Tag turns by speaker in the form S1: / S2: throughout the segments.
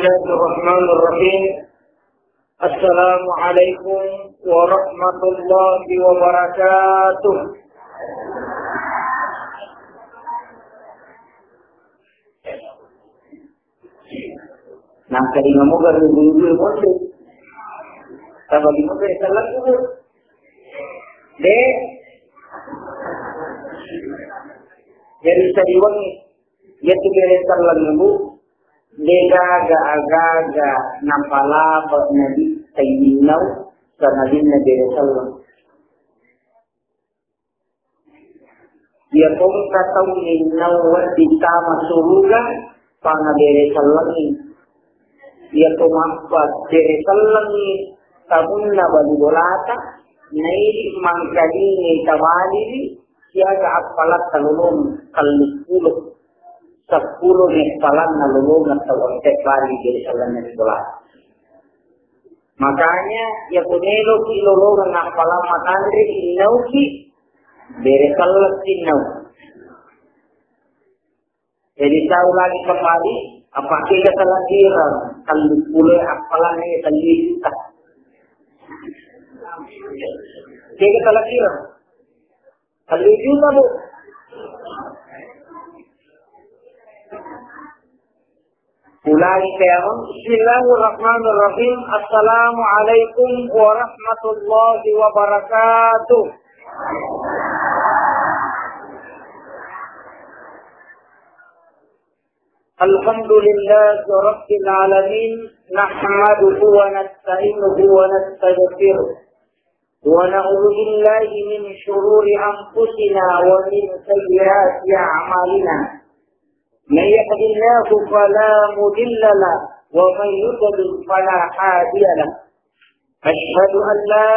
S1: Bismillahirrahmanirrahim. Assalamualaikum warahmatullahi wabarakatuh. Nah, kali ngomong kan dulu pun sama di mana salah dulu. Deh. Jadi sariwangi yaitu beres salah dulu. Dega aga nampala nabi tayyinau sanadin nabi sallallahu. Dia pun kata minau kita masuruga pangabere sallallahu. Dia pun mampat bere sallallahu tabunna balbolata nairi mangkali tawali siaga apalat talulung kalipulu 10 palan nalulung atau ontek bari dari salam sekolah. Makanya ya kunelo kilolong ng palang matandri inaw ki bere kalat inaw. Jadi tahu lagi kembali apa kita talagiran kalipule apalan ni kalita. Kita talagiran kalita bu. Mulai sekarang, Bismillahirrahmanirrahim. Assalamualaikum warahmatullahi wabarakatuh. Alhamdulillah Rabbil alamin. Nahmaduhu wa nasta'inuhu wa nastaghfiruh. Wa na'udzu billahi min shururi anfusina wa min sayyiati a'malina. من يهد الله فلا مضل له ومن يضلل فلا هادي له أشهد أن لا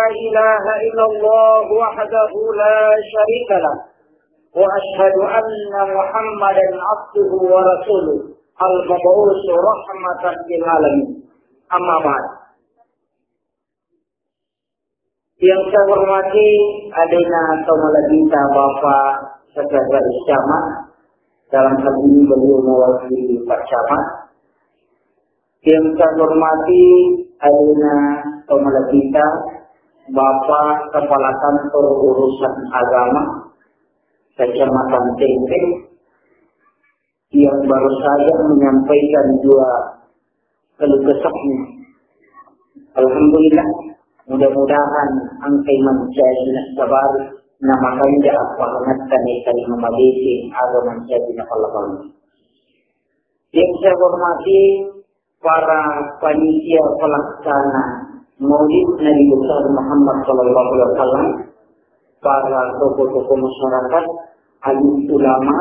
S1: إله إلا الله وحده لا شريك له وأشهد أن محمدا عبده ورسوله المبعوث رحمة للعالمين أما بعد. Yang saya hormati adina atau malabita Bapak Sekretaris Camat. Dalam hal ini beliau mewakili Pak Camat. Yang saya hormati adina Tomala kita Bapak Kepala Kantor Urusan Agama Kecamatan Tempe yang baru saja menyampaikan dua keluh kesahnya. Alhamdulillah, mudah-mudahan angkai menjadi sabar. Nama kaya apa mengatkan kali memadisi agama menjadi nafalakan. Yang saya hormati para panitia pelaksana Maulid Nabi besar Muhammad Sallallahu Alaihi Wasallam, para tokoh-tokoh masyarakat, alim ulama,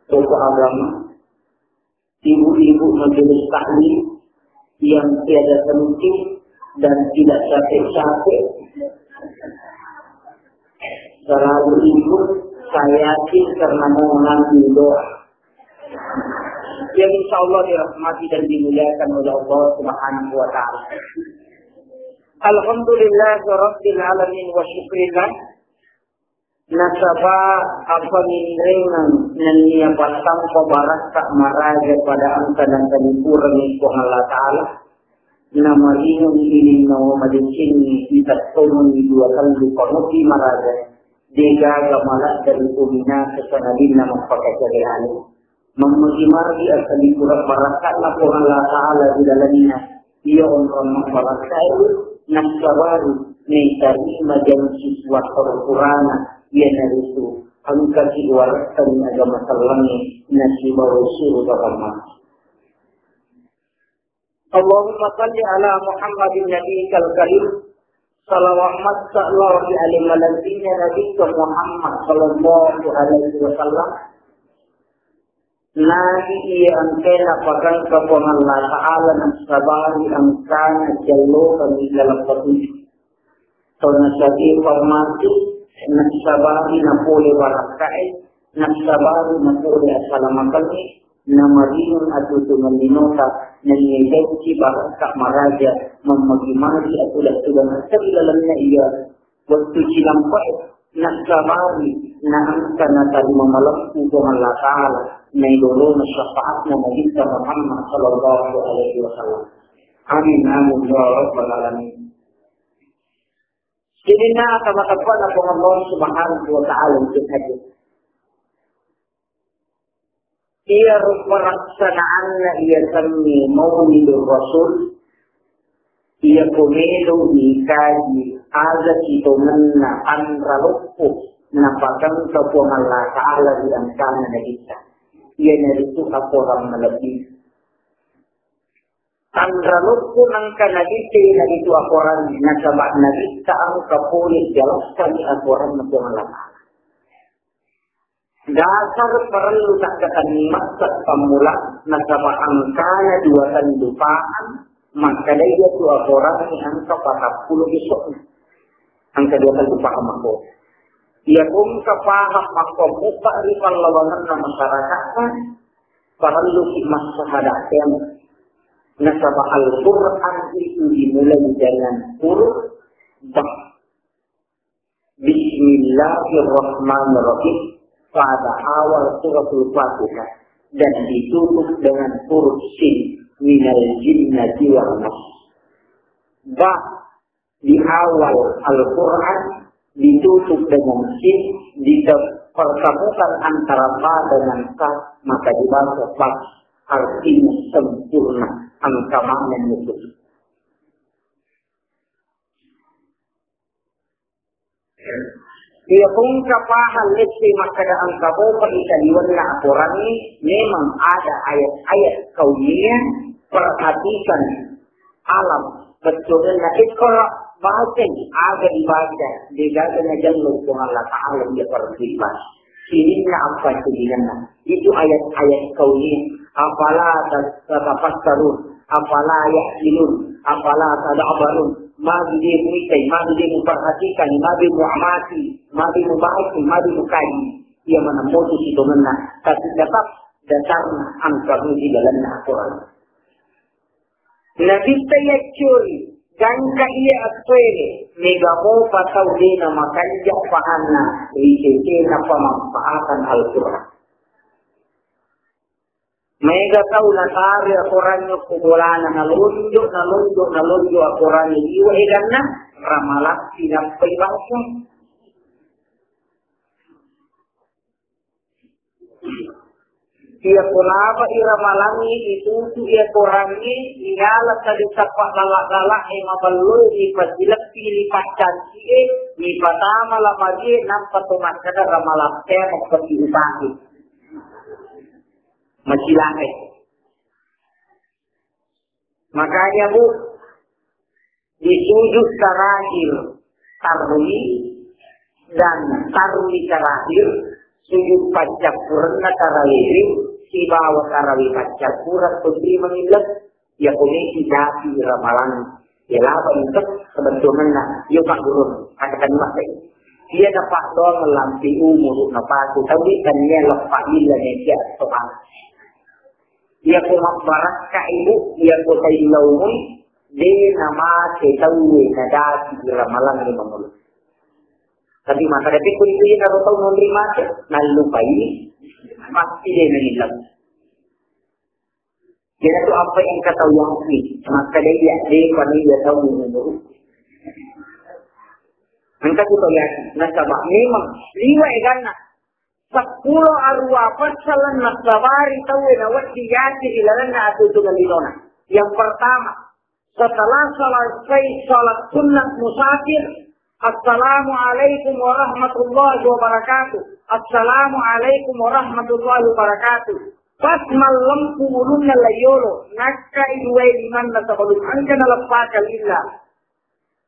S1: tokoh agama, ibu-ibu majelis taklim yang tiada terhenti dan tidak capek-capek. Selalu ikut saya yakin karena mengambil doa yang insya Allah dirahmati dan dimuliakan oleh Allah Subhanahu wa Ta'ala. Alhamdulillah Rabbil alamin wa syukrillah. Nasabah apa minrengan nania pasang pabarat tak maraja pada angka dan kurang itu Allah Ta'ala. Nama ini nama madensini kita tolong dua kali panuti maraja. Dega gamala dari umina kesanadin nama pakai jadian memujimari asal dikurang barakatlah Allah Ta'ala di dalamnya ia orang barakat nasabaru mencari majan siswa Al-Quran ia narisu angka siwaratan agama salami nasibah rasul rahmat. Allahumma salli ala Muhammadin nabiyikal karim. Salawat sallallahu alaihi wa sallam Muhammad sallallahu alaihi wasallam. Nabi yang kena pakai kepada Allah Ta'ala sabari angkana jallo kami dalam petunjuk. Karena jadi informasi nasabari napole barakai, nasabari napole assalamualaikum, namadinun atau dengan dinota nangyayaki barakah maraja memagimari atau sudah nasab dalamnya ia waktu cilampai nasabari na angkana tadi memalampu Allah Ta'ala naidolo na syafaatnya Nabi Muhammad sallallahu alaihi wasallam. Amin amin ya rabbal alamin. Ini na katakan Allah Subhanahu wa taala itu. Ia pelaksanaannya ia sami Maulidur Rasul. Ia komedo dikaji ada itu menna anraluku napakan kepuang Allah Ta'ala di antara kita. Ia naritu orang melebih. Anraluku nangka nagite naritu orang nasabak nagita ang kapulit jelaskan di orang kepuang Allah Ta'ala. Dasar perlu tak kata maksud pemula nasabak angkana dua tandupaan maka dia dua orang yang angka 40 besoknya. Angka dua tandupaan mako. Ia pun kepaham mako buka di pahlawanan masyarakatnya perlu masyarakat nasabak Al-Quran itu dimulai dengan huruf bah. Bismillahirrahmanirrahim. Pada awal suratul Fatihah dan ditutup dengan huruf sin minal jinnati wal nas. Ba di awal Al-Quran ditutup dengan sin, dipertemukan antara ba dengan ta, maka dibaca ba, artinya sempurna, angka makna mutus. Ia pun kapahal lesti makadaan kabo paikaliwan na aturan ini memang ada ayat-ayat kauniyah perhatikan alam betulnya ikra baca ada dibaca digaga jalur Allah Ta'ala dia perhatikan ini apa sebenarnya itu ayat-ayat kauniyah apala tatafakkarun apala ya'qilun apala tadabbarun mari dia muitai, mari dia memperhatikan, mari muamati, mari membahasi, mari mukai. Ia mana motus itu mana, tapi tetap dasarnya angka di dalam Al-Quran. Nabi saya curi, dan ia aswere, megamu patau dina makanja fahana, isi pemanfaatan Al-Quran. Mega tahu nasari Al-Quran yung kumulana nalunjuk Al-Quran yung iwahigan na ramalan sinampay bangsa. Ia kunapa iramalangi itu ia Quran ni ingalat sa disapak lalak-lalak ay mabalul ipasilap pilipat cansi ni patama lamagi ng patumat kada ramalakte magpag-iusahi. Masih langit. Makanya Bu, di sujud terakhir tarwi dan tarwi terakhir sujud pacapurna tarawih si bawa tarawih pacapura putri mengilat ya komisi jati ramalan ya laba itu sebetulnya ya Pak Guru katakan masih dia dapat doang melampi umur napatu tapi kan dia lepas ila dia soal ia kumak barat ka ibu ia ko sa ilawin di nama ketawi nadati di ramalan ni mamul. Tapi masa depan ko itu yang harus tahu menerima nalupai pasti dia mengilang. Jadi itu apa yang kata Wahbi maka dia dia tahu menurut. Angka kita lihat nasabah memang lima egana. 10 arwah pasalan nasabari tahu nawat diyati ilalanna atutungan dilona. Yang pertama, setelah salat sunnah musafir, Assalamualaikum warahmatullahi wabarakatuh. Assalamualaikum warahmatullahi wabarakatuh. Pas malam kumulun na layolo, nakaiduay liman na sabalun, angka na lapakal illa.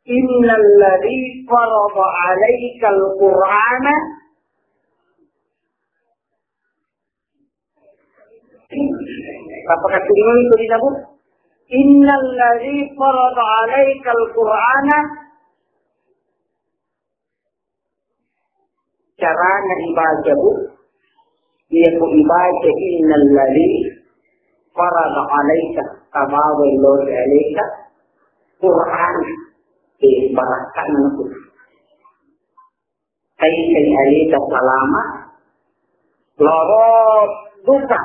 S1: Innal ladhi farada alaika al-Qur'ana apakah tulisan itu disebut? Innal ladzi farada 'alaikal Qur'ana cara ibadah Bu dia ku ibadah innal ladzi farada 'alaika kama wa 'alaika Qur'an ibaratkan itu kai alika salama lorot duka.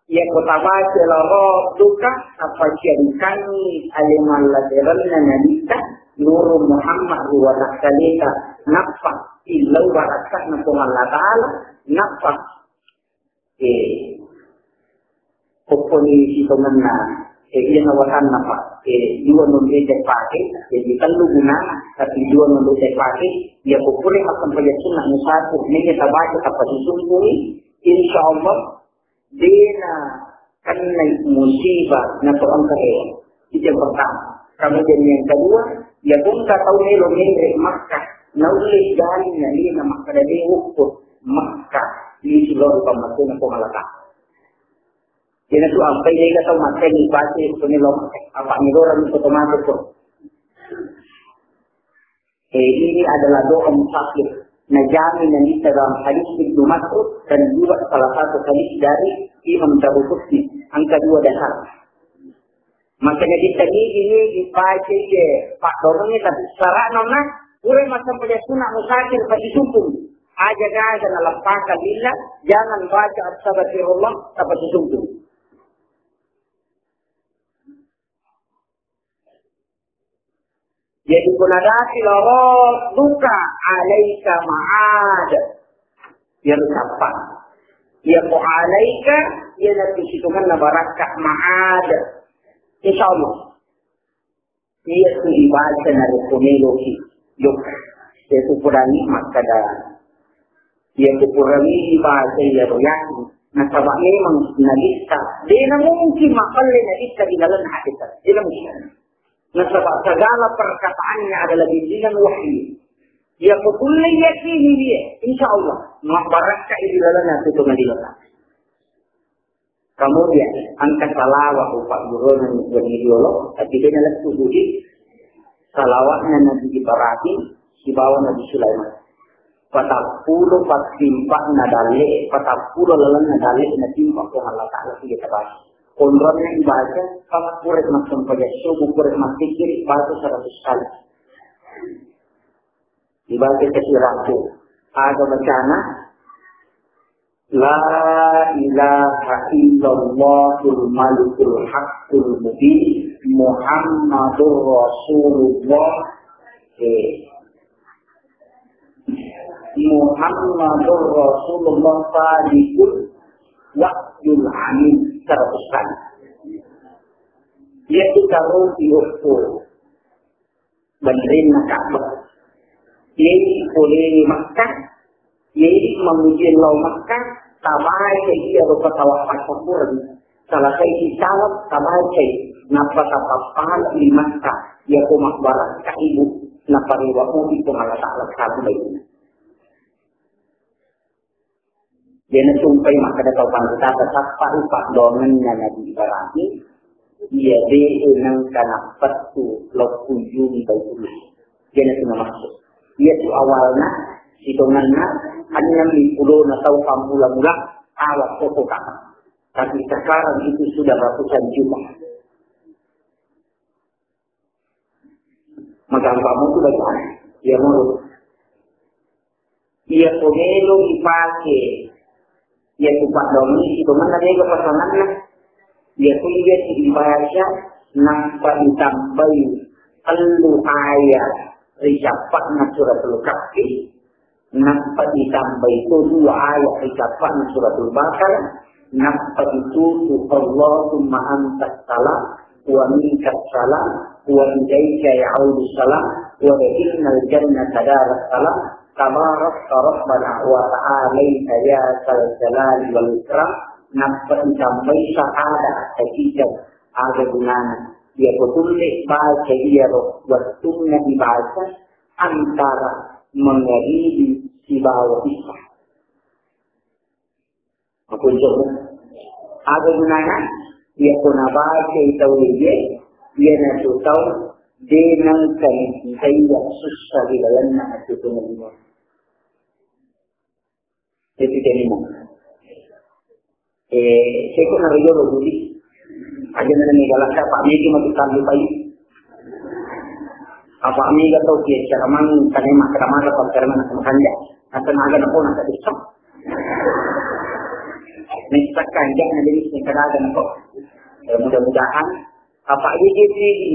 S1: Ya kutabaca loro duka apa syarikani aliman ladiran nalika nuru Muhammad wa nakalika nafas illa warakat na Allah Ta'ala nafas pokoni si temenna iya nawakan nafas dua nunde pakai jadi telu guna tapi dua nunde pakai dia pokoni akan berjaya nak musafir ini kita baca apa disungkui insyaallah dina kena musibah na soal kaya itu yang pertama. Kemudian yang kedua ya pun tak tahu melo Makkah nauli gali na lina Makkah dari ukur Makkah di seluruh pemasukan pengalatan. Jadi itu apa yang kita tahu Makkah ni pasti penilom apa ni orang itu otomatis tu. Ini adalah doa musafir. Najami yang di dalam hadis Ibnu Mas'ud dan juga salah satu hadis dari Imam Tabukutni angka 2 dan 1. Makanya di sini ini dibaca je Pak Dorongnya tapi secara nona boleh macam pada sunnah musafir pada sumpung. Aja dan lepaskan lillah jangan baca astagfirullah pada sumpung. Jadi kunadati lorot duka alaika ma'ad. Yang siapa? Ya ku alaika ya nanti situkan nabarakah ma'ad. InsyaAllah. Ia tu ibadah dari kumiloki duka. Ia tu kurang nikmat keadaan. Ia tu kurang ibadah ya royaki. Nasabah memang nalista. Dia mungkin makalnya nalista di dalam hakikat. Dia mungkin. Nasabah segala perkataannya adalah bimbingan wahyu. Ya kulli yakini dia, insyaallah mabarakah di dalamnya itu pengadilan. Kemudian angkat salawat Pak Guru dan ideolog, tapi dia adalah tujuh salawatnya Nabi Ibrahim di bawah Nabi Sulaiman. Patapuluh patimpak nadale, patapuluh lalang nadale natimpak ko Allah Taala kita bahas. Kontrolnya ibadah, kalau kuret maksum pada subuh, kuret masih kiri, batu 100 kali. Ibadah kesiratu. Ada bacana, La ilaha illallahul malikul haqqul mubin, Muhammadur Rasulullah, Muhammadur Rasulullah Sadiqul Wa'dul Amin. 100 kali. Yaitu kalau diukur benerin Ka'bah. Yaitu boleh Makkah, yaitu memuji Allah Makkah, tabai dia rupa tawaf pasapur. Salah satu tawaf tabai napa tapapal di Makkah, yaitu makbarat ka ibu napa riwaku itu Allah Ta'ala kabeh. Dia sumpah maka ada tahu kita tetap pak dongannya Nabi Ibrahim dia nang kana patu lokujung baikul dia nama maksud dia tu awalnya si dongannya hanya di pulau atau pamula-mula awal foto kakak tapi sekarang itu sudah ratusan juta maka kamu tu bagaimana dia mau dia pomelo dipakai ya tupak domi itu mana dia kepasangannya dia punya dibaca nampak ditambai telu ayat ricapat suratul kahfi nampak ditambai itu 2 ayat ricapat suratul baqarah nampak itu Allahumma antas salam wa minkas salam wa ilaika ya'udu salam wa innal jannata darus salam Tabarak Rabbana wa ta'alaita ya sal jalali wal ikram nampak sampai sa'ada hakijat ada gunanya dia betul-betul baca dia waktunya dibaca antara menghadiri si bawah Islam apa itu ada gunanya dia pun baca itu dia nak tahu dengan kaya susah di dalamnya itu mengenai itu jadi mana? Saya pun hari itu lagi, aja nanti galak Pak Megi masih kami bayi. Apa Megi tahu dia cara mana kami makan apa cara mana sama kanja. Atau naga nak pun nak disok. Misalkan kanjang na dinis ni kadagan ko. Mudah-mudahan apa ini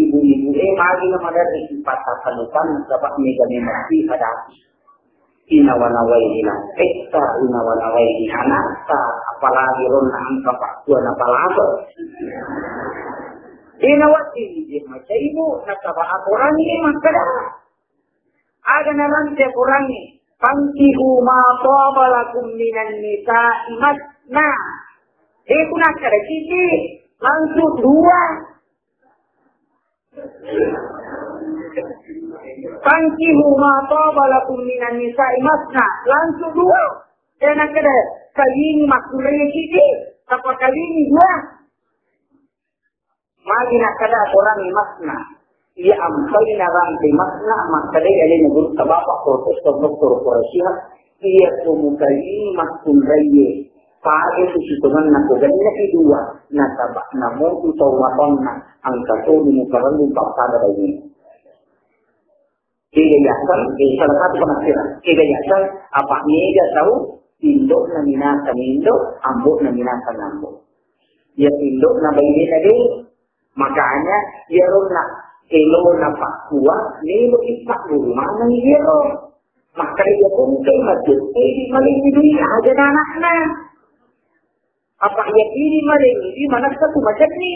S1: ibu-ibu magi na madari patatalupan sa bakmi kami mati pada inawanaway nila pesta, inawanaway ni anak apalagi ron na ang kapaktuan na palaso. Inawati ni macam ibu nakaba kurangi makada. Aga naman siya kurangi. Pankihu ma tawabalakum minan nisa'i masna. Kung nakada sisi, langsung dua. Pankihu ma tawabalakum minan nisa'i masna. Langsung dua. Kaya nakada kalini makulay sisi. Tapos kalini dua. Magi nakada kurangi masna. Ia ampai narang masna makade ali nabut sabapa proses doktor korasiha ia sumukali makunraye pagi susunan nakugannya kedua nasabak namo utawatonna angkato mukaran pada ini keyayasan salah satu penafsiran keyayasan apa niga tahu indok na minasan indok ambok na minasan ambok ya indok na bayi tadi makanya ya rona elo napak kuat, nilo isak rumah nang elo. Maka dia pun masjid, ini maling ini aja anaknya. Apa yang ini maling ini mana satu macam ni?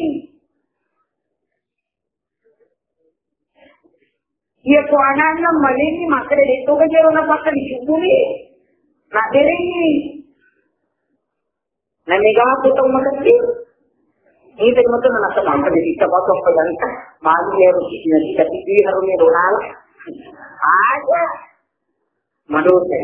S1: Ia ko anaknya maling ini maka dia itu kan jero napak di sini. Nak diri ni. Namiga tu tahu macam ni. Ini betul nak sama kerja kita potong pejantan, malu ya rusaknya kita tidur harusnya donal, aja, madote.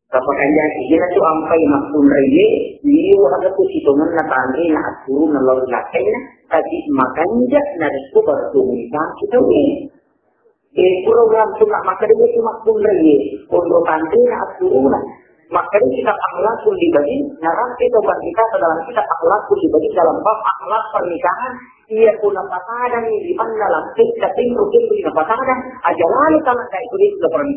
S1: Kapaknya ini tu ampai makun raya, ini ada tu situngan natangi nak turun nalor lakainya, tapi makanya nari tu bertumbuhan kita ni. Program tu nak makan dia tu makun raya, untuk tanti nak turun. Maka kita akhlakul dibagi, narang kita kita dalam kita akhlakul dibagi dalam bab akhlak pernikahan. Ia guna pasadan di mana dalam kita tinggal guna pasadan. Aja lalu kalau tak ikut itu pergi.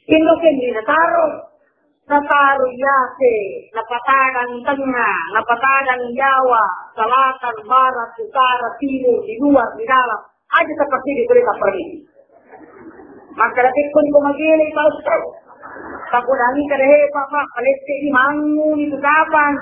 S1: Indo kini nataruh yase, napatadan tengah, napatadan Jawa, selatan, barat, utara, timur, di luar, di dalam. Aja seperti itu kita pergi. Maka lagi pun kumagili pa ustad. Takurangi karehe papa, paleste di mangun itu kapan?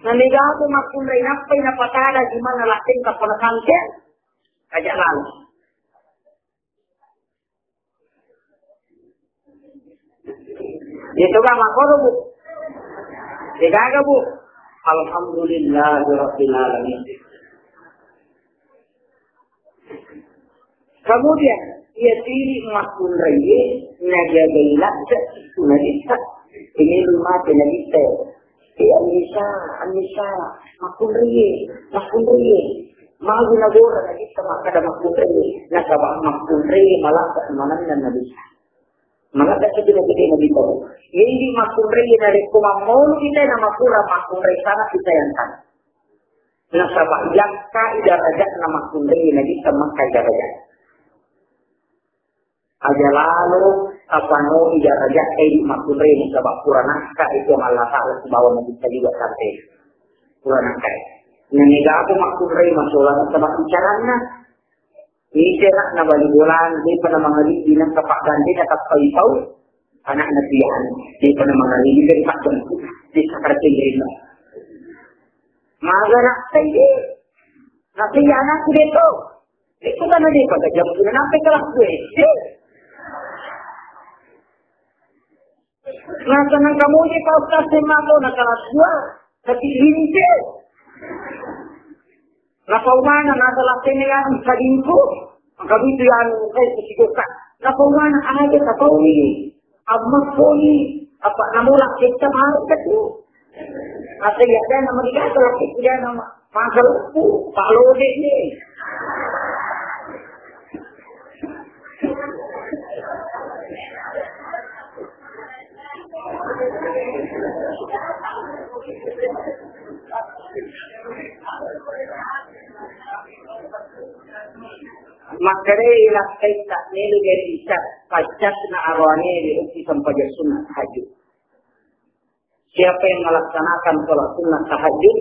S1: Naniga ako makulay napay napatada di mana laking kapanakanke. Kaya lalu. Itu kan makoro bu. Digaga bu. Alhamdulillah rabbil alamin. Kemudian ia tiri makun raya najaga ilat sunalita. Ini rumah penalita. Anissa makun raya. Mahu nagora lagi sama kada makun raya. Nakabah makun raya malah kemanan dan nabisa. Maka kita gede nabi tahu. Ini makunri dari kumamol kita nama pura makunri sana kita yang kan. Nasabah yang kaidah raja nama makunri lagi sama kaidah raja. Aja lalu apa no ida raja makunri nasabah pura naskah itu Allah Taala sebawa nabi kita juga sampai pura naskah. Naniga aku makunri masalah nasabah bicaranya. Ini cerak na balibulan, di pa na mga libinan kapagandi na kapaipaw, anak na siyan, di pa na mga libinan kapagandi, di sa karating mo. Maganak tayo, nasiyan ako dito. Ito ka na di pa, gajam ko na napay kalakwe. Nasa nang kamuhi pa sa semako na kalaswa, sa tilinte. Napaumana nasa lakin niya ang salingko. Ang kabito yan kay kusigokan. Napaumana aja sa pauli. Amat poli. Apa namulak kita maharap ito. At yada na magkakalakit niya ng makalakpo. Palode niya. Makare lah kaita nelu dari isya pajak na arwane di ukti sampaja sunnah tahajud. Siapa yang melaksanakan sholat sunnah tahajud,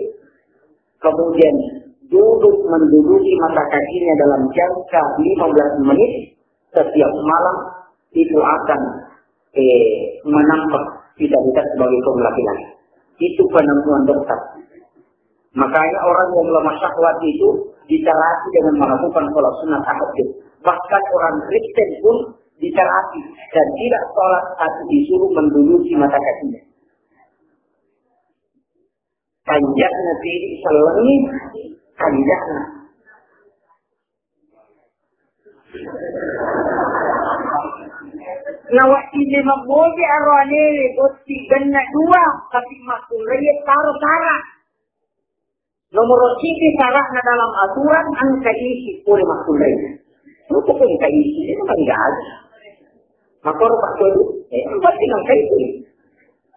S1: kemudian duduk menduduki mata kakinya dalam jangka 15 menit setiap malam, itu akan menampak tidak sebagai kaum laki-laki. Itu penemuan dokter. Makanya orang yang lemah syahwat itu diterapi dengan melakukan sholat sunnah tahajud. Bahkan orang Kristen pun diterapi dan tidak sholat tapi disuruh menduduki mata kakinya. Panjangnya diri selengi, panjangnya. Nawak ini mabuti arwane bosti gana dua tapi masuk raya taruh-taruh. Nomor sini sarah na dalam aturan ang kaisi oleh makulay. Itu pun kaisi, itu tidak ada. Makor pakul, pasti ang kaisi.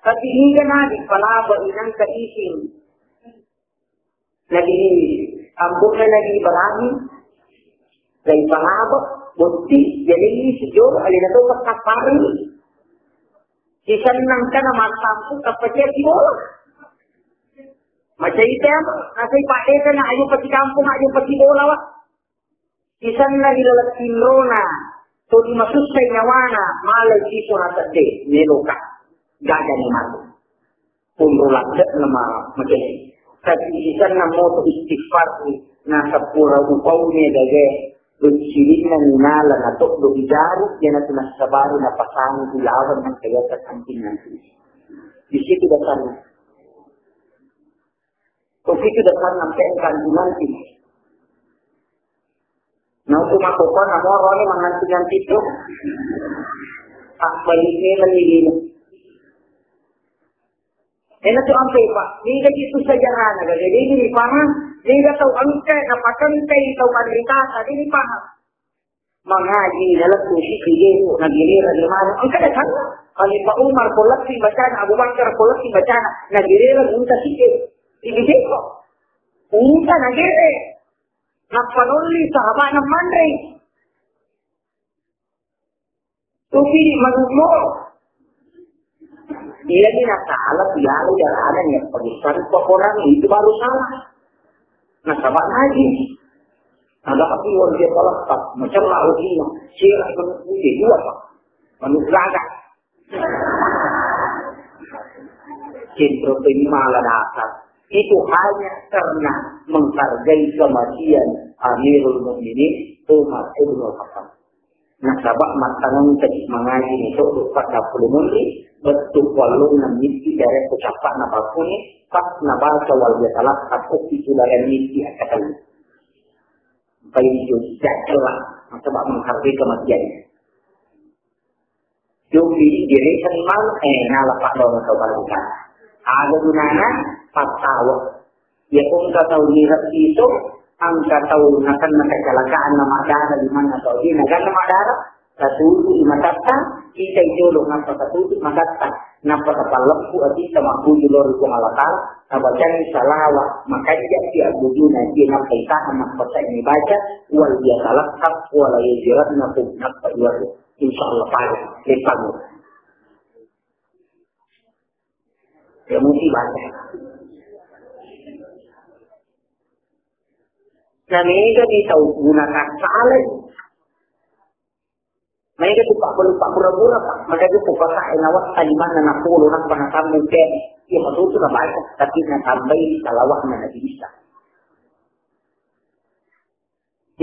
S1: Tapi hingga na di palaba inang kaisi. Lagi ambok na lagi barangin. Lagi palaba, bukti, jadi sejauh alin na ito pagkaparin. Sisan nang ka na matampo kapatid bola. Macam itu ya, nasi Pak Desa nak ayo pergi kampung, ayo pergi bola wak. Kisan lagi dalam Indrona, so di masuk saya nyawana, malah itu nasa deh, meloka, gak jadi masuk. Pemulak dek nama macam ini. Tapi kisan nak mau istighfar nasa pura upaunya dage, bercirin na ninala na tok do bijaru, yan na tunasabaru na pasang ilawan ng kaya sa kampingan. Di situ dasarnya. Itu dasar sampai kandungan ini. Nah, untuk masukkan nama orangnya menghentikan itu. Tak baliknya menilai. Enak tu sampai pak. Ini kan itu saja rana. Jadi ini paham. Ini dah tahu angkat. Apa kentai tahu menderita. Tadi ini paham. Mengaji dalam musik dia itu. Nagiri dari mana. Angkat dah kan. Khalifah Umar kolak si bacaan. Abu Bakar kolak si bacaan. Nagiri lagi minta sikit. Ini kok. Unta nagere. Nagpanuli sahabat ng mandray. Tupi magmo. Ilan din nakakalap yalo jalanan yang pag-isan pa orang itu baru salah. Nasaba lagi. Ada api luar dia palakpak. Macam laut ini. Siya ay manukuti. Dua pa. Manuklaga. Sintro pinimala dasar. Itu hanya karena menghargai kematian Amirul Mukminin Umar ibn Khattab. Nasabak matanong tadi mengaji itu pada puluh betul walau namiti dari ucapan apapun pas nabaca wal biasalah atau itu dari miti akan bayi juga jelas nasabak menghargai kematian. Jadi diri seniman nalapak dalam kebarukan. Ada gunanya fatwa. Ya kung tahu lihat itu, angka tahu nakan kecelakaan nama darah di mana tahu di nakan nama darah. Satu di mata kita jolong apa satu di mata napa kepala ku ati sama ku jolor ku alakal. Abacan salawat maka dia budu nanti napa kita napa ini baca wal dia salah tak wala yajirat napa iwaru. Insyaallah pada lepas. Ya mesti baca. Nah mereka tahu gunakan salah. Mereka tu pak pura-pura pak. Mereka tu paksa enawat taliman na nakulo nak panasam mungkin. Ya betul tu baca. Tapi nak tambah salawat na bisa.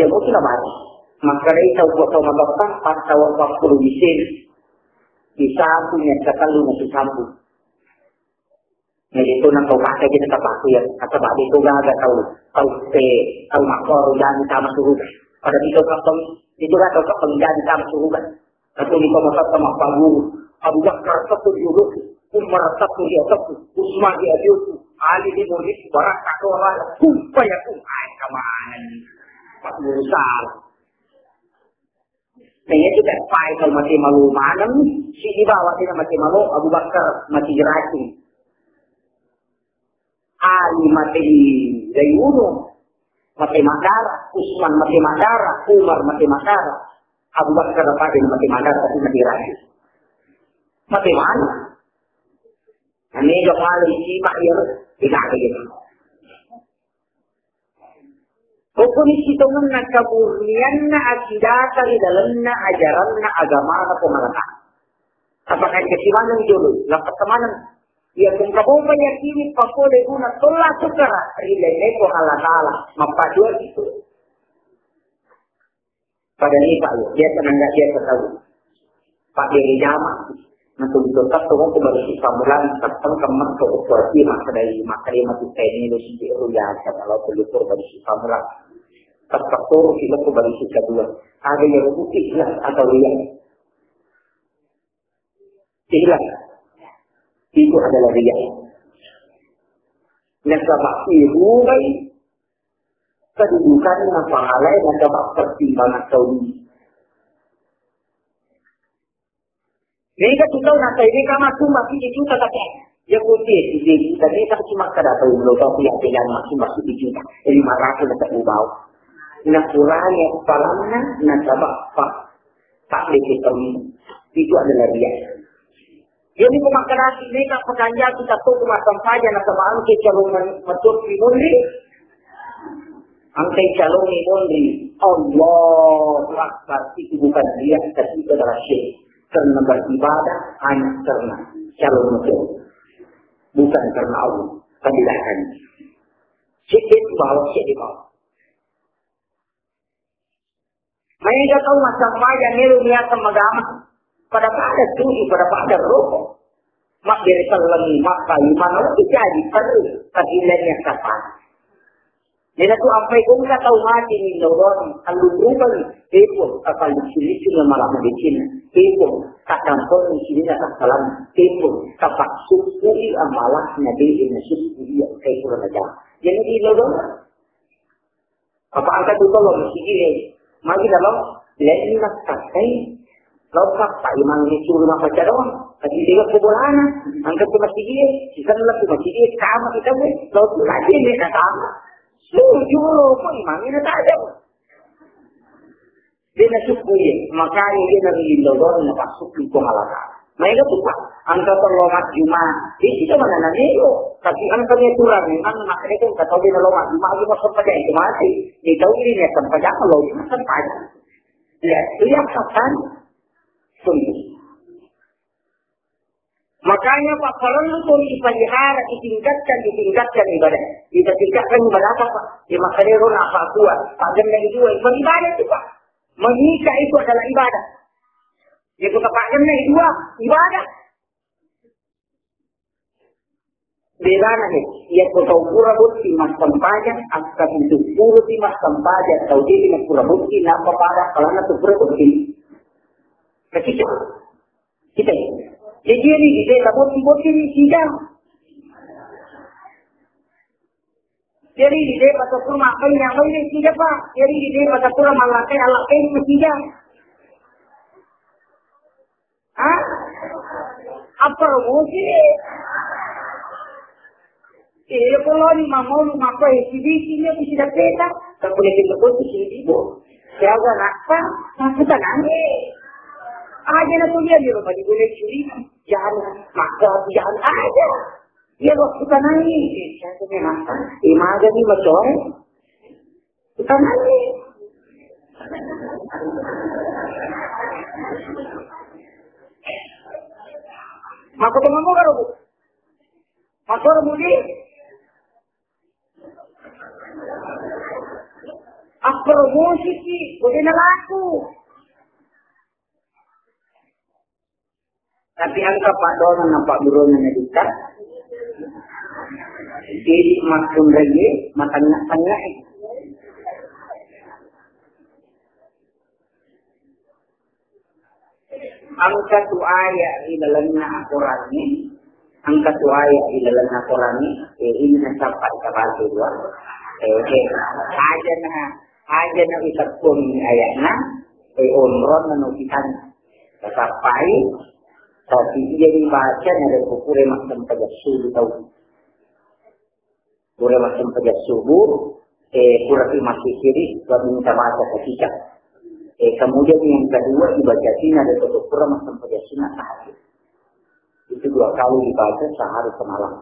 S1: Ya betul baca. Maka dari tahu buat tahu mabakta pas tahu 40 bisa punya sekali nasi campur. Nah itu nak kau pakai kita pakai ya, atau pak itu gak ada tahu makor dan sama suruh. Pada itu kapal itu gak tahu kapal dan sama suruh. Atau di komentar sama panggung, Abu Bakar satu dulu, Umar satu dia satu, Utsman dia dulu, Ali di murid barat satu orang, supaya ay kemana? Pak Mursal. Nah itu kan pai kalau masih malu mana si di bawah tidak masih malu, Abu Bakar masih jerasi. Ali mati dari gunung. mati Madara, Utsman mati Madara, Umar mati Madara, Abu Bakar mati Madara tapi mati rakyat. Mati mana? Ini yang paling simak ya, tidak begitu. Hukum itu mengenai keburniannya akidat di dalamnya ajarannya agama atau mereka. Apakah kesimanan dulu, lapas kemana? Ya kung meyakini papole guna tolak sukara rilai ko Allah Taala mapadua itu. Pada ini Pak, dia senang dia tahu. Pak Diri Jama untuk tetap tunggu kembali si pamulan tetap kemas ke operasi makari mati ini lu sih ya kalau perlu kembali si pamulan tetap turun kita kembali si kedua. Ada yang putih atau yang hilang. Itu adalah riya. Nasabah irubai kedudukan pahala nasabah pertimbangan saudi. Jika kita nak ini kama cuma kita tak ya putih jadi tadi tak cuma kada tahu belum tahu yang pilihan masuk kita. Jadi marah kita tak ubah. Nakurangnya palamnya nasabah tak diketahui. Itu adalah riya. Jadi pemakaran ini tak pekerja kita tahu macam saja nak sebab ke calon macam ini. Angkai calon ini Allah Akbar itu bukan dia tapi itu adalah syirik. Karena beribadah hanya karena calon macam bukan karena Allah. Kebidahan. Syirik bahawa syirik bahawa. Mereka tahu macam saja niat agama. Pada tujuh pada roh, mak dari seleng maka iman itu jadi perlu kegilaannya kata. Jadi tu apa yang kita tahu mati ni orang kalau berubah itu apa yang sini malah medicina itu takkan pun sini tak salam itu kapak suci amalah nabi ini suci dia kayak kurang aja. Jadi di orang apa angkat itu kalau mesti mari dalam lain nak pakai. Lopak tak imang itu rumah baca doang. Tadi dia kebolan, angkat ke masjid dia, kita nak ke masjid dia, sama kita ni, lalu lagi ni kata apa? Setuju, pun imang ini tak ada. Dia nak syukuri, makanya dia nak lindungi nak syukuri kumalaka. Mereka tu pak, angkat terlomat Jumat, di situ mana nanti itu, tapi angkatnya turun, memang makanya kan kata dia terlomat Jumat itu masuk pada itu mati. Dia tahu ini dia sampai kalau dia sampai. Lihat, lihat kapan? Sungguh. Makanya Pak perlu dipelihara, ditingkatkan ibadah. Ditingkatkan ibadah apa Pak? Di makanya roh apa kuat. Pak Gemeng juga ibadah itu Pak. Menikah itu adalah ibadah. Itu Pak Gemeng dua ibadah. Bagaimana nih? Ya kau kurabut di mas tempatnya, akan itu puluh di mas tempatnya. Kau jadi mas kurabut di nama pada kalau nak kurabut di. Ketika kita jadi ini kita buat ini sidang. Jadi dia pada rumah apa yang ini sidang Pak. Jadi dia pada rumah malakai alat ini sidang. Ah? Apa mungkin? Kalau ni mau apa ini tidak beda. Tak boleh kita buat sini ibu. Siapa nak kita nangis. Aja nak tulia di rumah di boleh curi, jangan makan, jangan aja. Dia waktu kita nangis, saya tu makan. Imaja ni macam kita nangis. Maka tu mamu kalau bu, maka mudi. Apa promosi sih, boleh nak laku. Tapi angka Pak Dono nampak burunya medikat. Jadi maklum lagi, matanya. Angka tu ayat di dalamnya Al-Quran ini. Angka tu ayat di dalamnya Al-Quran ini sampai kepada dua. Aja na isap pun ayatnya. Umron menukisan. Sampai. Tapi dia dibaca ada pukul macam pada subuh tahu. Pukul macam pada subuh, kurang masih kiri, baru minta baca ketika. Kemudian yang kedua dibaca sini ada satu kurang sampai sini tahajud. Itu 2 kali dibaca sehari semalam.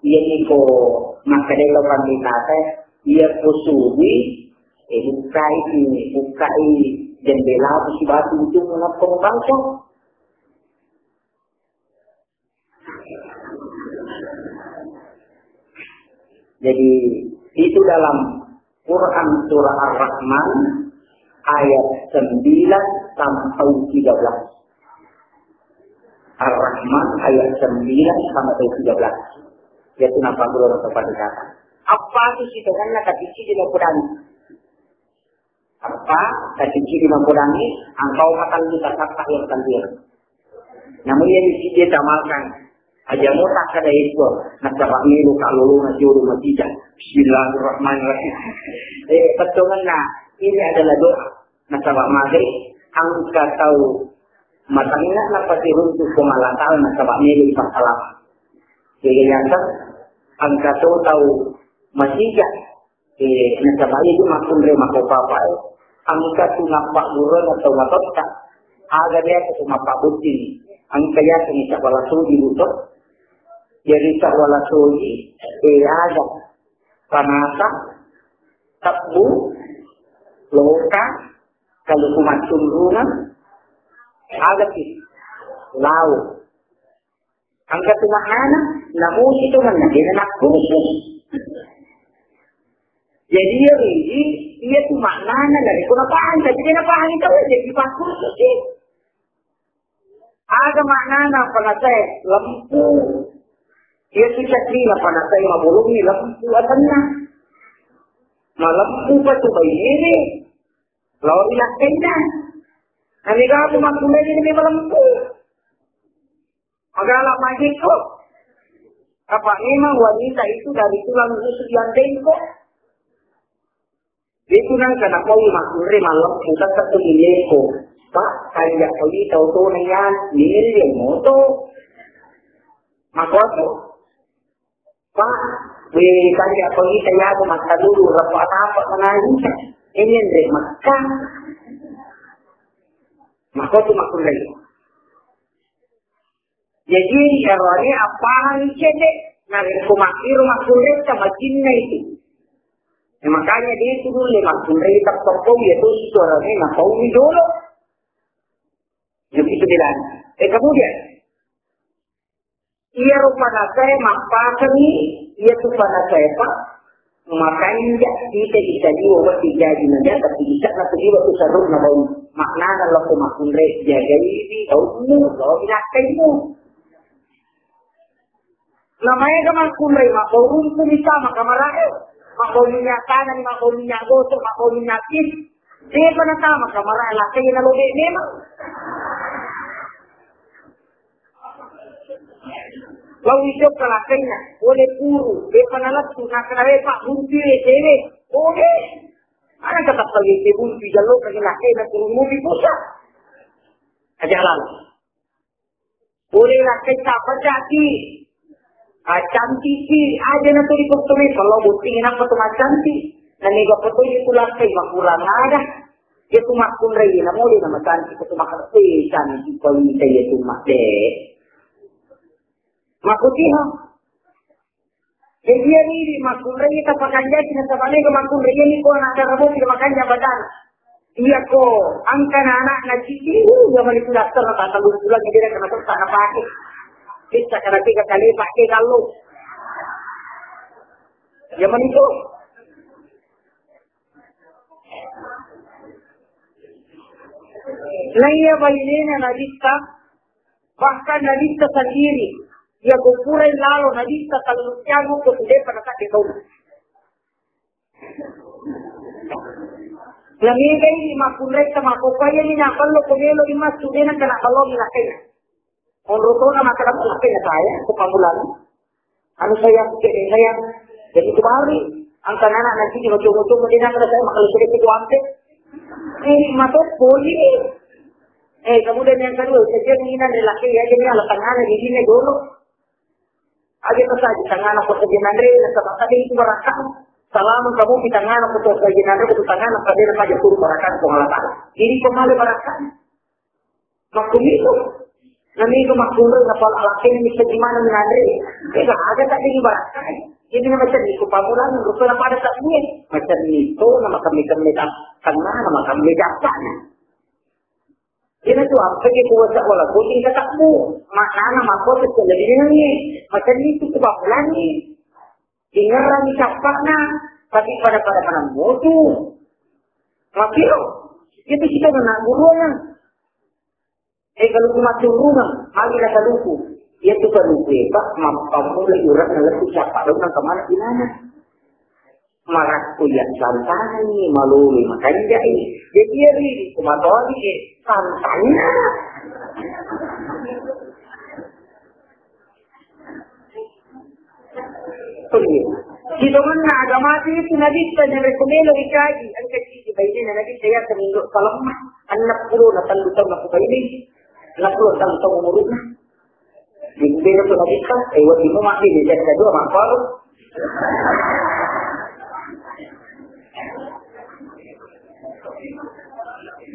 S1: Ia niko makadelo kandidate, ia kusuri, bukai jendela si batu itu menopang bangsa. Jadi itu dalam Quran surah Ar-Rahman ayat 9 sampai 13. Ar-Rahman ayat 9 sampai 13. Yaitu nampak dulu orang kepada kata. Apa itu dengan kata di Al-Quran? Apa kata di Al-Quran ini? Engkau akan kata yang kalian. Namun yang dia tamalkan. Aja mau tak ada itu. Nasabah milu kalau najuru matijah. Bismillahirrahmanirrahim. Pertolongan ini adalah doa. Nasabah maghrib. Angka tahu matangnya napati runtuh pemalatal nasabah milu pasalam. Jadi yang angka tahu matijah. Nasabah itu makun remah kopapa. Angka tu nampak buron atau matota. Agar dia kesumapak buti. Angka ya semisal walasu di butot. Jadi wala soli, ada panasa, tabu, loka, kalau kumat sumrungan, ada sih, lau. Angkat rumah anak, namun itu mana dia nak khusus. Jadi dia tu maknanya dari kunapaan, tapi dia napaan itu jadi pas khusus sih. Ada maknanya panasai lempu. Dia bisa terima pada saya mabulung ni lampu atannya. Malampu pa tu bayi ini. Lalu inak kena. Kami kamu mampu ini malampu. Agaklah pagi kok. Apa memang wanita itu dari tulang rusuk yang bengkok? Itu nang kena kau makmuri malam kita ketemu leko. Pak, kayak kau ini tahu nian nilai moto. Makoto. Pak, kayak kau ini saya aku masa dulu apa menangis. Ini dari Makkah. Makoto makmuri. Jadi erornya apaan cedek? Nari kumakir makmuri sama jinnya itu. Makanya dia itu dulu makmuri tak terkau yaitu suaranya nakau ini dulu. Jadi itu bilang. Kemudian ia rupanya saya mapakan ini, ia rupanya saya pak, makanya kita bisa juga jadi nanti, tapi bisa nanti juga tu seru nabawi makna kalau tu makmuri jaga ini, tahu tahu binatangmu. Namanya kan makmuri, makmuri itu bisa makamarahe, makmuri kanan, makmuri gosok, makmuri kiri, dia pernah sama makamarahe, laki yang lalu dia memang. Lalu hidup kelakanya, boleh puru, dia pernah lalu, nak kena pak bunti, cewek, boleh. Ada tetap lagi dia bunti, jalur kaki laki, nak turun mobil pusat. Aja lalu. Boleh laki tak berjati. Cantik aja nanti di kutulis, kalau bunti enak betul cantik. Dan ini gak betul itu laki, kurang ada. Dia tu makun lagi, namun dia nama cantik, itu makan cantik, kalau dia itu makde. Makutiha. Jadi ini makun lagi tak pakai jadi nanti balik ke makun lagi ni kau nak ada rambut tidak makan jabatan. Iya ko angka anak ngaji zaman itu daftar nak kalau bulan dia kena tak nak pakai. Kita kena 3 kali pakai kalau. Zaman itu. Naya bayinya nadista bahkan nadista sendiri. Ya kumpulai lalu nadista kalau siamu ke sudah pada sakit kau. Yang ini makulai sama kopaya ini nak kalau kumelo imas sudah nak kena kalau milakai. Menurut nama kena milakai saya kepamulan. Anu saya jadi kemarin angka anak nanti di macam-macam mendingan kalau saya kalau sudah itu ampe. Ini masuk boleh. Kemudian yang kedua saya inginan lelaki ya jadi ala tangan di sini dulu. Aja saja tangan aku kerja mandiri, sebab tadi itu berakam. Selama kamu di tangan aku tuh bagian ada di tangan apa dia saja turun barakan pengalatan. Ini kembali barakan. Maksud itu. Nanti itu maksud kapal alakin bisa gimana menandri. Kita ada tak di barakan. Ini macam itu pamulan rupa pada tak ni. Macam itu nama kami tak tengah nama kami dapat. Ini tu apa ke kuasa wala kucing ketakmu. Makna makot itu lebih ni. Macam itu pamulan ni. Tinggal ni capakna, tapi pada mana mutu. Makio, itu kita nak gurunya. Kalau cuma turun, lagi nak lupu. Ia tu kan lupu. Pak, mampu mulai urat nak capak. Lalu nak kemana di mana? Marah kuliah santai, malu makanya dia ini. Dia kiri, kematuan ni santainya. Kita mana agama itu Nabi kita rekomendo ikaji, angkat sisi bayi Nabi saya termindu salam, anak puluh natan tahun aku bayi, 60 tahun umurnya. Di bawah tu Nabi kita, lewat di rumah ini dia kedua makal.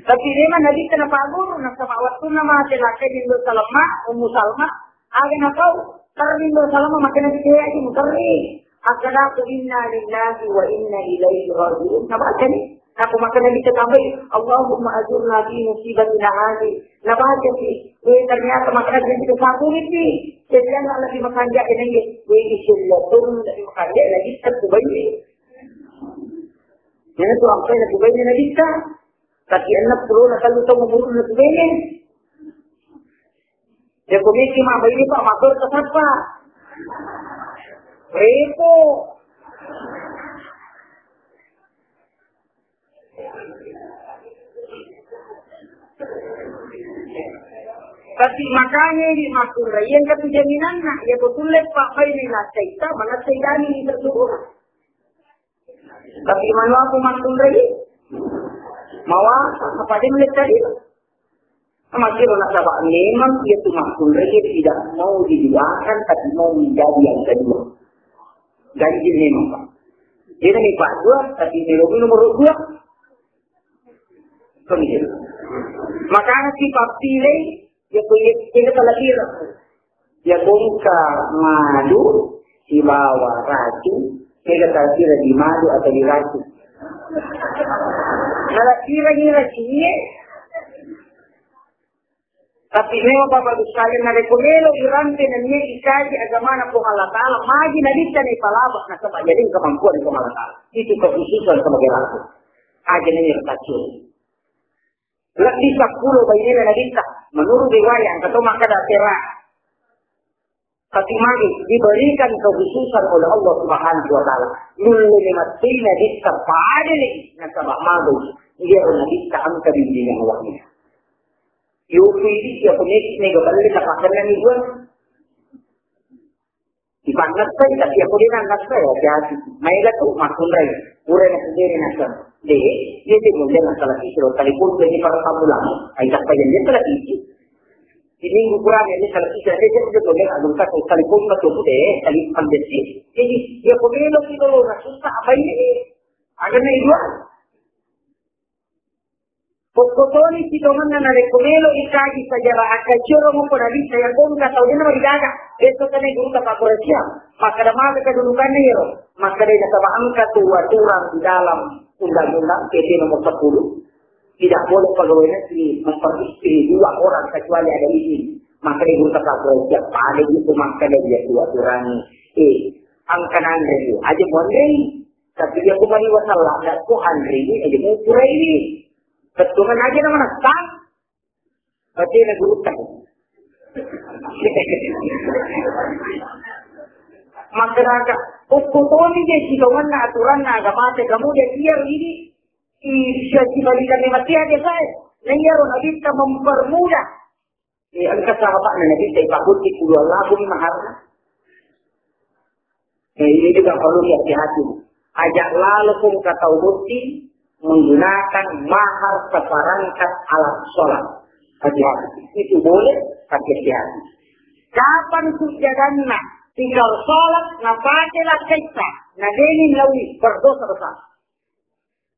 S1: Tapi dia mana Nabi kena pagur, nak sama waktu nama laki mindu salamah, Salma, agak nak tahu. Termindu salamah makan dia lagi muterni. Asalatu inna lillahi wa inna ilaihi raji'un. Nampak ni? Aku makan lagi tertambai. Allahumma ajurna fi musibatina hadhi. Nampak ni? Ternyata makan lagi kita satu ni. Setiap nak lagi makan dia ni. Isyillatun lagi makan dia lagi terkubai ni. Ini tu apa yang terkubai ni lagi kita. Tapi anak perlu nak kalau tahu umur nak kubai ni. Dia komisi mak bayi pak matur ke siapa? Repo. Tapi makanya di matur yang kata jaminan nak ya betul pak bayi ni lah cerita mana cerita ni tersebut. Tapi mana aku matur lagi? Mawa apa dia melihat tadi? Masih nak sabak memang dia tu maksud dia tidak mau dijualkan tapi mau menjadi yang kedua. Janji memang. Dia ni Pak dua tapi dia nomor 2. Kemudian. Makanya si Pak pilih dia punya kita lagi lah. Dia buka madu di bawah racun. Kita kira di madu atau di racun. Kalau kira-kira sih. Tapi memang Bapak sekalian na rekomendo irante na niya ikaji agama na kung Allah Ta'ala magi na dito na ipalabas na sa jadi kemampuan kung Allah Ta'ala. Itu kekhususan sebagai rasul. Aja na niya kacau. Lebih 10 bayi na dito. Menurut riwayat kata maka datera. Tapi magi diberikan kekhususan oleh Allah Subhanahu wa Ta'ala. Nulimatin na dito padali na sabak mago. Dia na dito ang kabindihan waknya. UPD siapa ni kembali nak pakai ni pun dipanggil saya tapi aku dia nak saya jadi mereka tu maklum lagi orang yang sendiri nak dia tu mungkin masalah itu telefon jadi para tamulan ayat saja dia telah isi ini ukuran ini kalau tidak dia juga boleh agak telefon betul deh telefon desi jadi dia boleh lebih dulu nak susah apa ini ada ni dua. Pokoknya si teman na rekomelo ikaji saja lah akacoro mo pun habis saya pun kata dia nama didaga itu kan guru tak koreksi maka ada masa kedudukan ni yo maka dia sama angkat aturan di dalam undang-undang PP nomor 10 tidak boleh pegawai negeri memperistri 2 orang kecuali ada izin maka dia guru tak koreksi pada itu maka dia aturan angkanan dia aja boleh tapi dia kembali wasalah dan Tuhan ini aja mau pura ini ketungan aja nama nasang, berarti nak gurutkan. Masyarakat, pokoknya ni dia silawan na aturan na agama te kamu dia biar ini siapa balikan ni mati ada saya. Naya orang Nabi kita mempermudah. Angkat sahabat Nabi kita ikut di pulau lagu ni mahal. Ini juga perlu hati-hati. Ajak lalu pun kata bukti. Menggunakan mahar seperangkat alat sholat. Hati-hati. Itu boleh, tapi hati-hati. Kapan sujadannya tinggal sholat, napatilah kita. Nadeni lawi berdosa besar.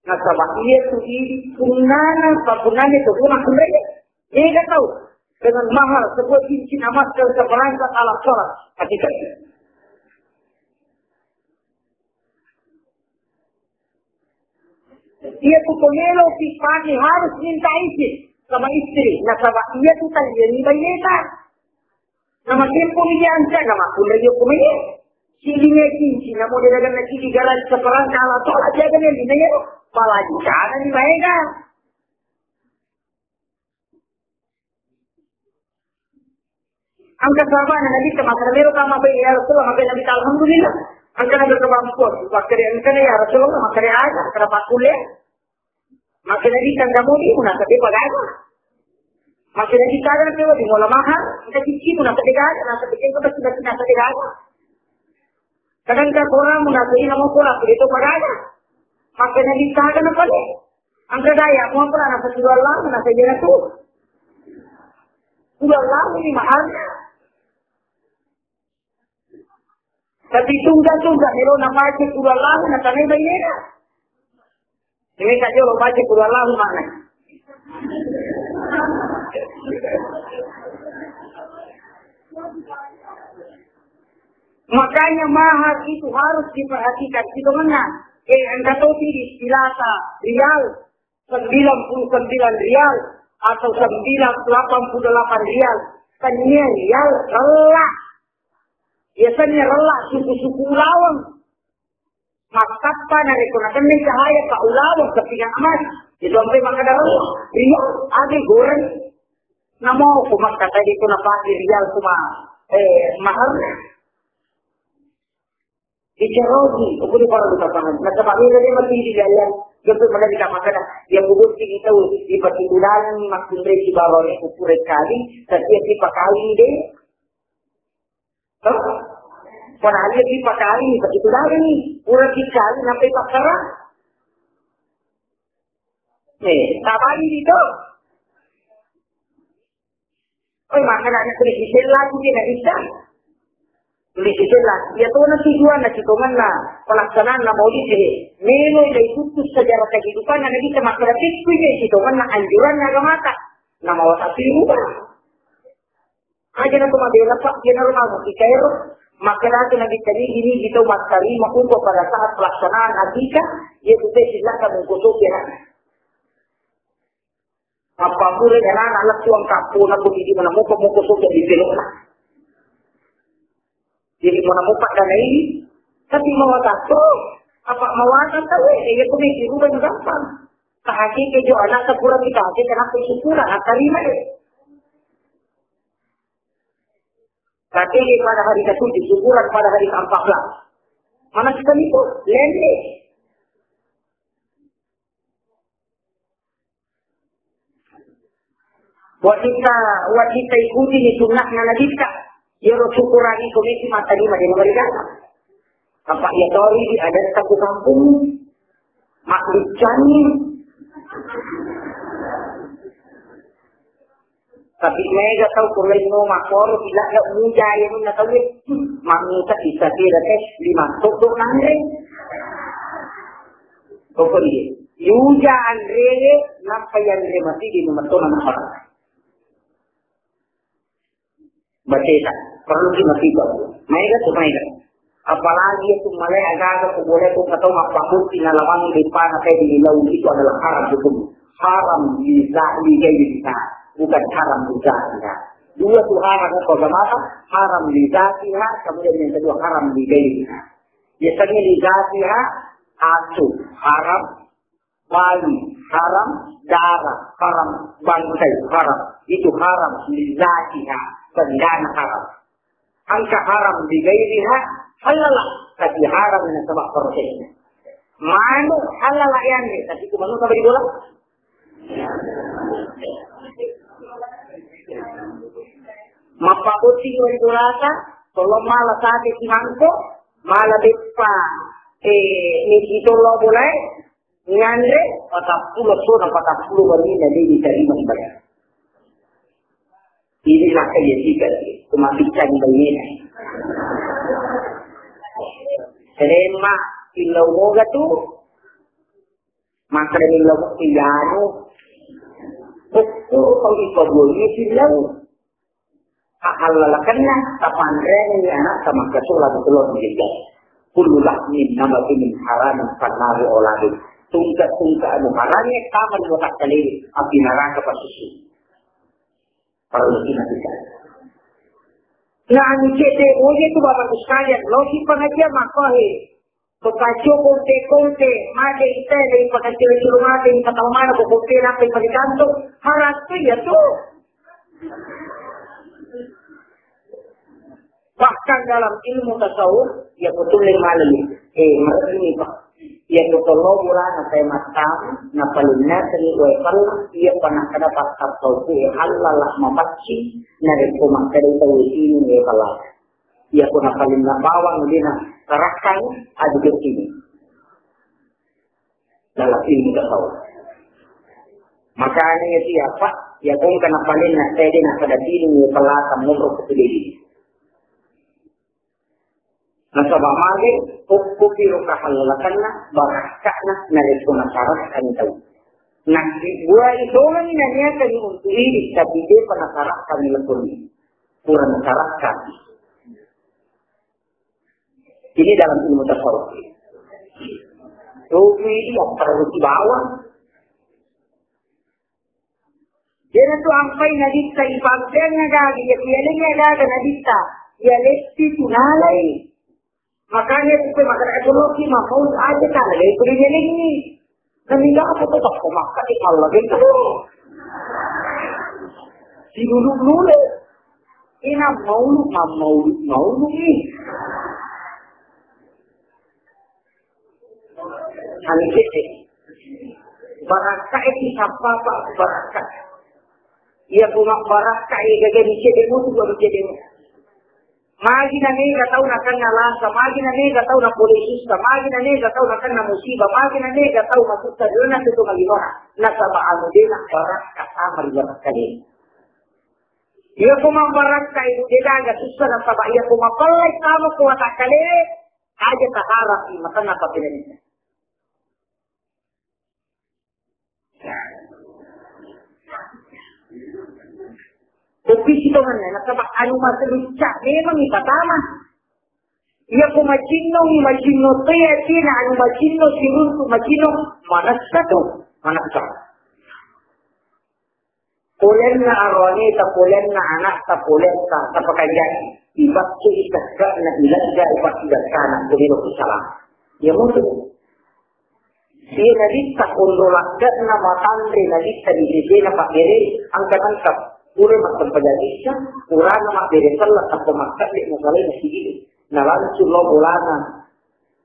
S1: Nasabah ia tu ini punana itu rumah mereka. Dia tak tahu dengan mahal sebuah cincin emas dan seperangkat alat sholat. Hakikat. Dia tu pemelo di pagi harus minta izin sama istri. Nasabah ia tu tak jadi bayar. Nama tempo dia anjak nama pun dia kumenya. Silinya cincin, namun dia akan lagi di galan seperangkat alat sholat. Dia akan yang dinanya malah jangan dibayar. Angkat sahabat Nabi maka Nabi kama bayi ya Rasulullah maka Nabi alhamdulillah. Angkat Nabi kemampuan. Waktu dia angkat ya Rasulullah maka dia ada kenapa kuliah. Maka Nabi tangga mudi pun nak tapi bagaimana. Maka Nabi kagak tu di mula mahal. Kita cici pun nak tiga nak bikin kita sudah nak tiga. Kadang-kadang orang nak ini nama kurang itu bagaimana. Maka Nabi kagak nak boleh. Angkat daya mau pun nak jual Allah nak saja tu. Jual Allah ini mahalnya. Tapi tunggal-tunggal, kalau nak baca Quran Allah, nak tanya bayar. Ini saja kalau baca Quran Allah mana? Makanya mahal itu harus diperhatikan. Itu mana? Anda tahu tidak silasa rial 99 rial atau 988 rial. Tanya rial relak. Biasanya relak suku-suku ulawang. Makapa na rekonakan ni cahaya ka ulawang sa pinakamas. Ito ang may mga dalawa. Riyal, agi goreng. Namo, kumakata dito na pati riyal mahal na. Icharogi, ukuli para lupapangan. Nagkapamila din matindi yan. Ganito mga di kamakana. Yang bubut kita di patikulan maksudnya si barone kupuret kali. Setiap di pakali din. Padahal dia dipakai begitu lagi nih, udah dicari sampai pasar. Tabai itu. Oh, makanannya tulis lagi dia nggak bisa. Tulis lagi. Ya tuh nanti jual nasi komanna pelaksanaan maulid deh. Menu itu sejarah kehidupan yang bisa makan itu itu komanna anjuran agama mata. Nama wasati juga. Aja na tumadela pa, ginarungan mo, ikairo, makarati na gitali, ini dito maskari, makunto para saat pelaksanaan adika, yaitu sila ka mungkusok yan. Apapura yan ang alat suang kapo na kung hindi mo na mo pamungkusok yan, ipilok na. Hindi mo na mo pa na ini, tapi mawatak to, apa mawatak to eh, kung may sirugan gampang. Kahit kayo anak sa kurang ikasi, kanang kusukuran, at karima eh. Tapi pada hari ke-7, syukuran pada hari ke-14. Mana sekali itu? Lende. Buat kita ikuti ni sunnah na Nabi kita. Ya syukuran ini komisi mata lima di negara kita. Apa ya tori ada satu kampung makhluk janin. Tapi mereka tahu kalau ini makor tidak ada muda yang nak tahu manusia bisa tidak lima tutup nanti. Kau dia, yuja andre nampak yang andre mati di nomor tu nama orang. Baca perlu dimati kau. Mereka tu mereka. Apalagi itu malai agak boleh tu kata apa pun tinalawan di depan atau di laut itu adalah haram hukum. Haram bisa bisa. Bukan haram lidatiha. Dua tu haram apa? Haram lidatiha, kemudian yang kedua haram ligairiha. Biasanya lidatiha, asu, haram, bayi, haram, darah, haram, bangkai, haram. Itu haram lidatiha, pendana haram. Angka haram ligairiha, halalah, tapi haram dengan sebab prosesnya. Mana halalah yang ini, tapi kemana sampai di bola? Mapakuti ko ito rasa, tolong malah saat itu mangko, malah depa, ni ito lo boleh, ngandre, 40 barina di diterima sebagai. Inilah kaya jika, kumapikan begini. Serema ilaw mo gato. Maka ilaw mo pilano. Betul kalau dikabulnya ilaw. Ahalalakan na tapandren ni anak sama kesulah betul menjadi. Kululah min nabati min haram karena olahraga. Tungka anu haramnya kapan buat kali api neraka pasusu. Perlu diingat. Nah, anu cete oye tu bapak sekalian, logi pengajian makahe. Pekaco konte, made ite dari pengajian di rumah dari kata mana ko konte na kay pagkanto, harap tu ya tu. Bahkan dalam ilmu tasawuf, ya betul malam ini Pak. Ya betul lo bulan saya matam, na palina seni wekal, ia pernah kada pasal tasawuf halal mabaci, nari kumang kada tahu ini wekal. Ia pernah palina bawang dina karakan ada di sini. Dalam ilmu tasawuf. Makanya siapa? Ya kung kana palina saya dina kada dini wekal kamu berkepilih. Nasabah mage, pupiro kahalalakan na, barakak na, narito na sarap kami tayo. Nagbuhay ito lang na niya kami untuin, tapi dia panasarap kami lakoni. Kurang sarap kami. Ini dalam ilmu tasawuf. Sufi yang perlu dibawa. Dia itu angkai nadita, ipagden na gagi, yakiyaling na gaga nadita, yalesti tunalay. Makanya itu makan ekologi mau aja kan lagi kurinya ini. Ketika aku tetap makan di Allah gitu. Si dulu ini mau ni. Ani kita. Barakah itu siapa Pak barakah? Ia punya barakah ini gak bisa demo tu baru demo. Magi na nega tahu na kan nalasa, magi na nega tahu na polisista, magi na nega tahu na kan na musibah, magi na nega tahu masukta dona itu magigora. Nasa baano din ang barak kasama riyan kali. Ia kumabarak kayo din agad susah na sabah ia kumapalay kamo kuwata kali. Aja taharap ni mata na papilan. Tapi itu mana? Nakabak anu masaluca memang ipatama. Ia ko macino to ya sina anu macino sirun tu macino manas satu Polen na arone ta polen na anak ta polen ta pakajan ibak tu ikasga na ilaga ibak kana kulino salah. Ya mutu. Dia nalita kondolakga na matandre nalita di sini Pak Gere angkat Pura makan pejadisnya, pura nama beresan lah tanpa makan di masalah nasi ini. Nalar sulo bulana.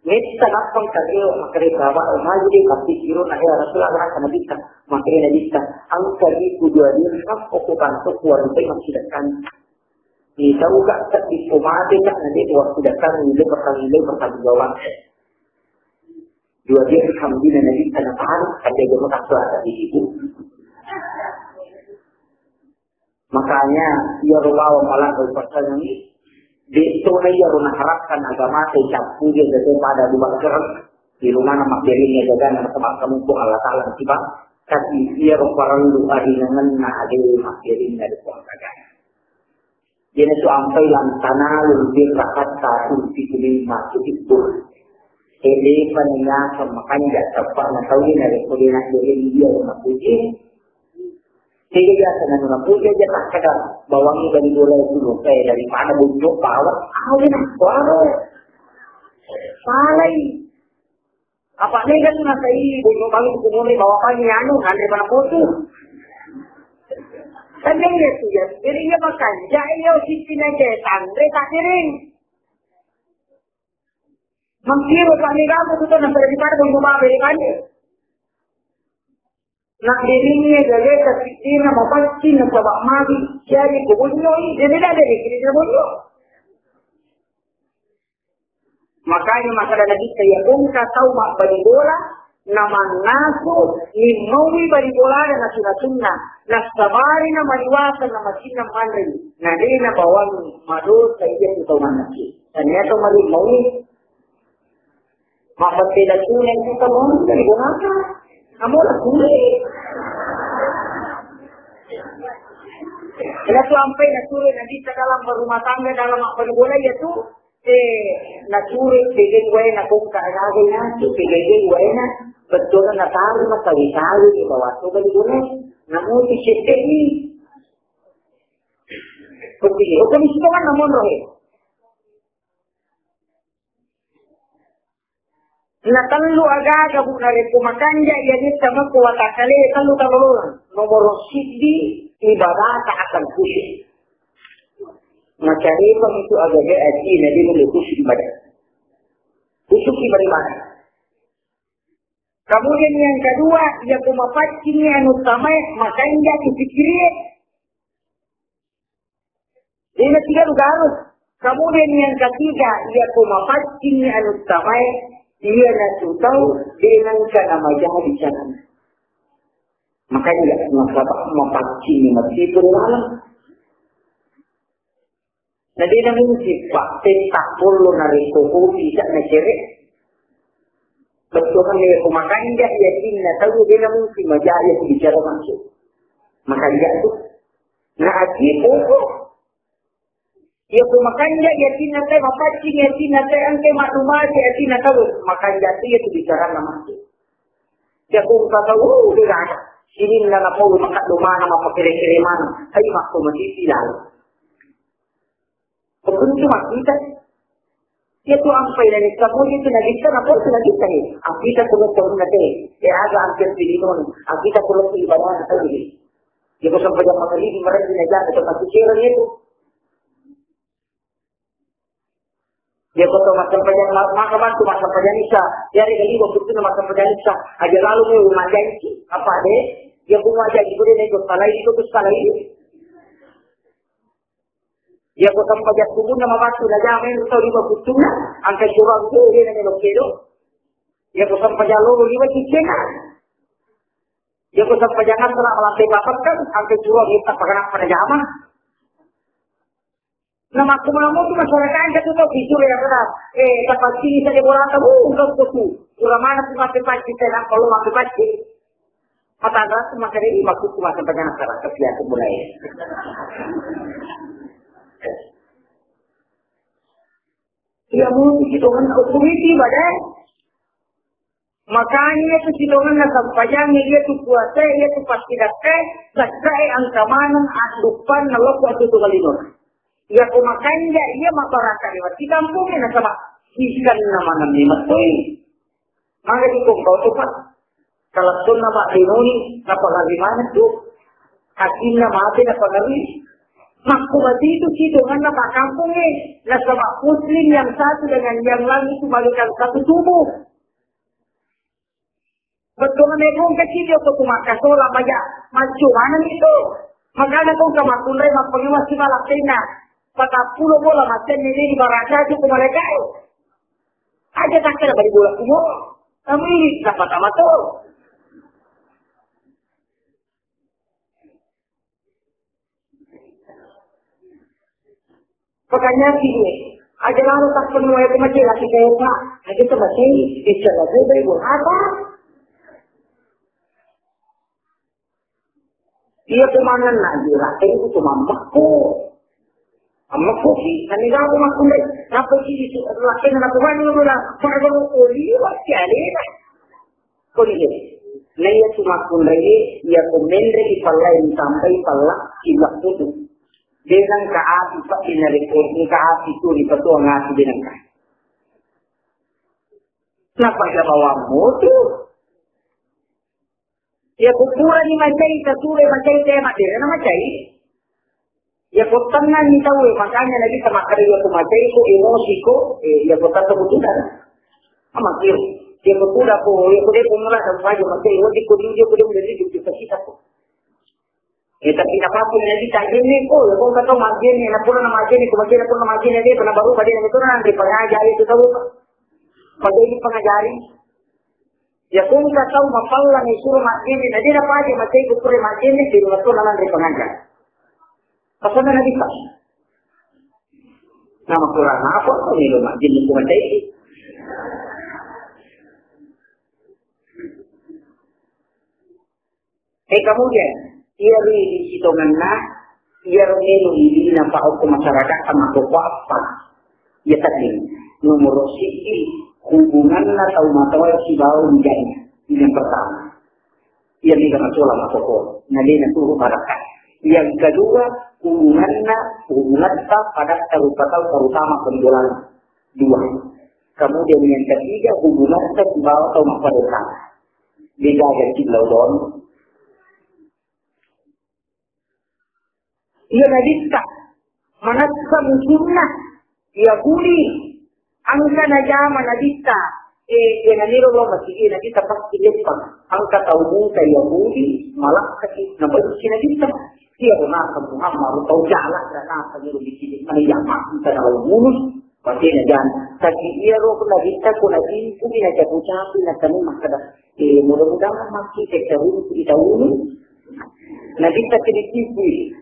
S1: Mesti napang kagio makere bawa maju di kasih kiro na ya rasul agak kana bisa makere na bisa. Ang kagi kudua dia kap okupan to kuar itu masih dekan. Di tahu gak tak di pomade nak nanti waktu dekan nilai berkali jawab. Dua dia alhamdulillah nabi kana tahan ada yang ada di situ. Makanya ia rupawa malah berpesan ini di itu ia rumah harapkan agama sejak pujian daripada dua kerang di rumah nama dirinya jaga nama tempat kamu pun Allah Taala tiba tapi ia rupawa lu adinangan na ade makirin dari kuangkaga. Jadi itu ampai lantana lebih rakat satu pikir masuk itu. Jadi penanya makanya dapat nak tahu ini dari koordinat diri dia rumah puji. Sehingga dia senang orang puja dia tak kadar bawangi dari bola itu lupa dari mana bujuk bawa awin bawa salai apa ni kan nasai bujuk bagi kumuli bawa pagi anu nanti mana foto kan dia tu ya dirinya makan jaya sisi naja tandre tak kering mengkira kami kamu tu nak dari mana bujuk bawa dari mana. Nak dirinya gaya kesikina mapasti na sabak magi jadi kubunyo ini dia tidak ada dikiri kubunyo. Makanya masalah lagi saya pun tahu mak bagi bola nama nasu limawi bagi bola dan nasunatuna nasabari na maliwasa na masina pandai na dia na bawang madu saya itu tahu mana sih. Ternyata malimawi Mapatila tunay kita mo, dari gumaka. Kamu lah tunay. Kaya sampai naturil nanti sa dalam rumah tangga dalam apa bola yaitu naturil pigil way na kung kaagay na pigil way na betul na nataro na sawi-sawi di bawah tu bali bola namun isite ni pagpili o kami sito man namun rohe natallu agaga bunare kumakanja yani sama kuwata kale tallu taluluran nomor siddi ibadah akan khusyuk. Macam itu agaknya aji Nabi mulai khusyuk ibadah. Khusyuk ibadah. Kemudian yang kedua, yang kumapatkin yang utama, makanya dipikirin. Ini tiga harus. Kemudian yang ketiga, yang kumapatkin yang utama, dia nak tahu dengan cara majah di sana. Makanya mempacing masih berulang. Nanti namun sifat tak perlu nariko bisa nacerek. Betul kan dia makanya dia yakin tahu dia namun si majaya bicara masuk. Makanya tu. Nah aji pokok. Dia makanya yakin nanti mempacing yakin nanti angke maklumah yakin tahu makanya tu dia bicara masuk. Dia pun kata dia ada. Ini na po makat lumana mapakire-kiriman ay makto masisilaw. Kung cuma kita itu ang pailanik sa po ito nagita na po ito nagita eh. Ang kita tulog sa una natin. Kaya aga ang pinilinon. Ang kita tulog sa iba na sa ulit. Di ko sa pagkang makaligi maraming na ito masisira nito. Dia kata macam panjang makaman tu macam panjang isa. Jadi kali waktu tu macam panjang isa. Aja lalu ni rumah janji apa deh? Dia rumah janji boleh nego salah itu tu salah itu. Dia kata panjang tubuh nama batu dah jamin tu di waktu tu na. Angkat curang tu dia nego kilo. Dia kata panjang lalu ni macam cina. Dia kata panjang setelah melantai bapak kan angkat curang kita pakai pada zaman. Nama kumulamu tu masyarakat jatuh tu bisu ya benar. Dapat sini saja bola tahu untuk tu. Uramana tu masih pasti saya kalau masih pasti. Mata agak tu masih ada maksud tu masih banyak masyarakat dia tu mulai. Ia mungkin hitungan otoriti badai. Makanya tu hitungan nak sampaian dia tu kuasa dia tu pasti dapat. Sakrai angkamanan adupan nalok waktu tu kali tu. Ya kumakanya ia masyarakat lewat di kampungnya nak sama ikan nama ni matoi. Maka di kau tu pak kalau tu nama dinoni apa lagi mana tu hasilnya mati apa lagi. Mak kubati itu situ kan nama kampungnya nak sama muslim yang satu dengan yang lain itu bagikan satu tubuh. Betul memang kecil dia tu kumakas orang banyak macam mana itu. Makanya kau kemakulai mak pengiwas si malak tena. 40 bola macam ini di barangka itu mereka aja tak kena bagi bola semua kami sama-sama tu makanya sini aja lalu tak penuh itu macam lagi kayak pak aja tu macam bisa lagi bagi bola apa dia kemana lagi lah itu cuma makku amma kofi nanti aku makan deh. Apa sih itu? Laki nak buat ni mula. Kalau oli pasti ada. Kau ni, naya cuma makan lagi. Ia komender di palai sampai palak silap tu. Dengan kaat itu ini rekod ni kaat itu di petua ngasih dengan kaat. Kenapa dia bawa motor? Ia kupuran ni macam itu, surai macam itu, macam itu. Ya kotangan ni tahu makanya lagi sama kali waktu macam itu emosi ko ya kotan tu betul kan amat dia betul apa ya boleh pemula sampai macam itu di kuning dia boleh menjadi juga kita ko tapi apa pun jadi tak ini ko ya kau kata margin ni nak pun margin ni kemudian pun margin ni pernah baru pada itu nanti pengajari itu tahu pada ini pengajari ya kau kata mapalah ni suruh margin ni jadi apa aja macam itu suruh margin ni di waktu nanti pengajari apa nak kita? Nama Quran apa? Ini loh, jenis macam ini. Kemudian, ia di situ mana, ia melu ini nampak untuk masyarakat sama apa? Ia tadi nomor sisi hubungan atau materi si bau menjadi yang pertama. Ia ni kena soal masuk nanti nanti barakat. Yang kedua hubungan pada terutama penjualan dua. Kemudian yang ketiga hubungan si bau atau masyarakat. Beda dari lawan. Ia nadita manasa musuhna Yahudi angka najama nadita naliro lo masih nadita pasti lepas angka tahu ka Yahudi malah kasih nampak si nadita dia benar Muhammad tahu jalan dan apa yang dikini mana yang kita tahu mulus pasti najan tapi ia roh nadita ko nadin ko binaja pucapi na kami makada mudah-mudahan masih ketahui kita ulu nadita kini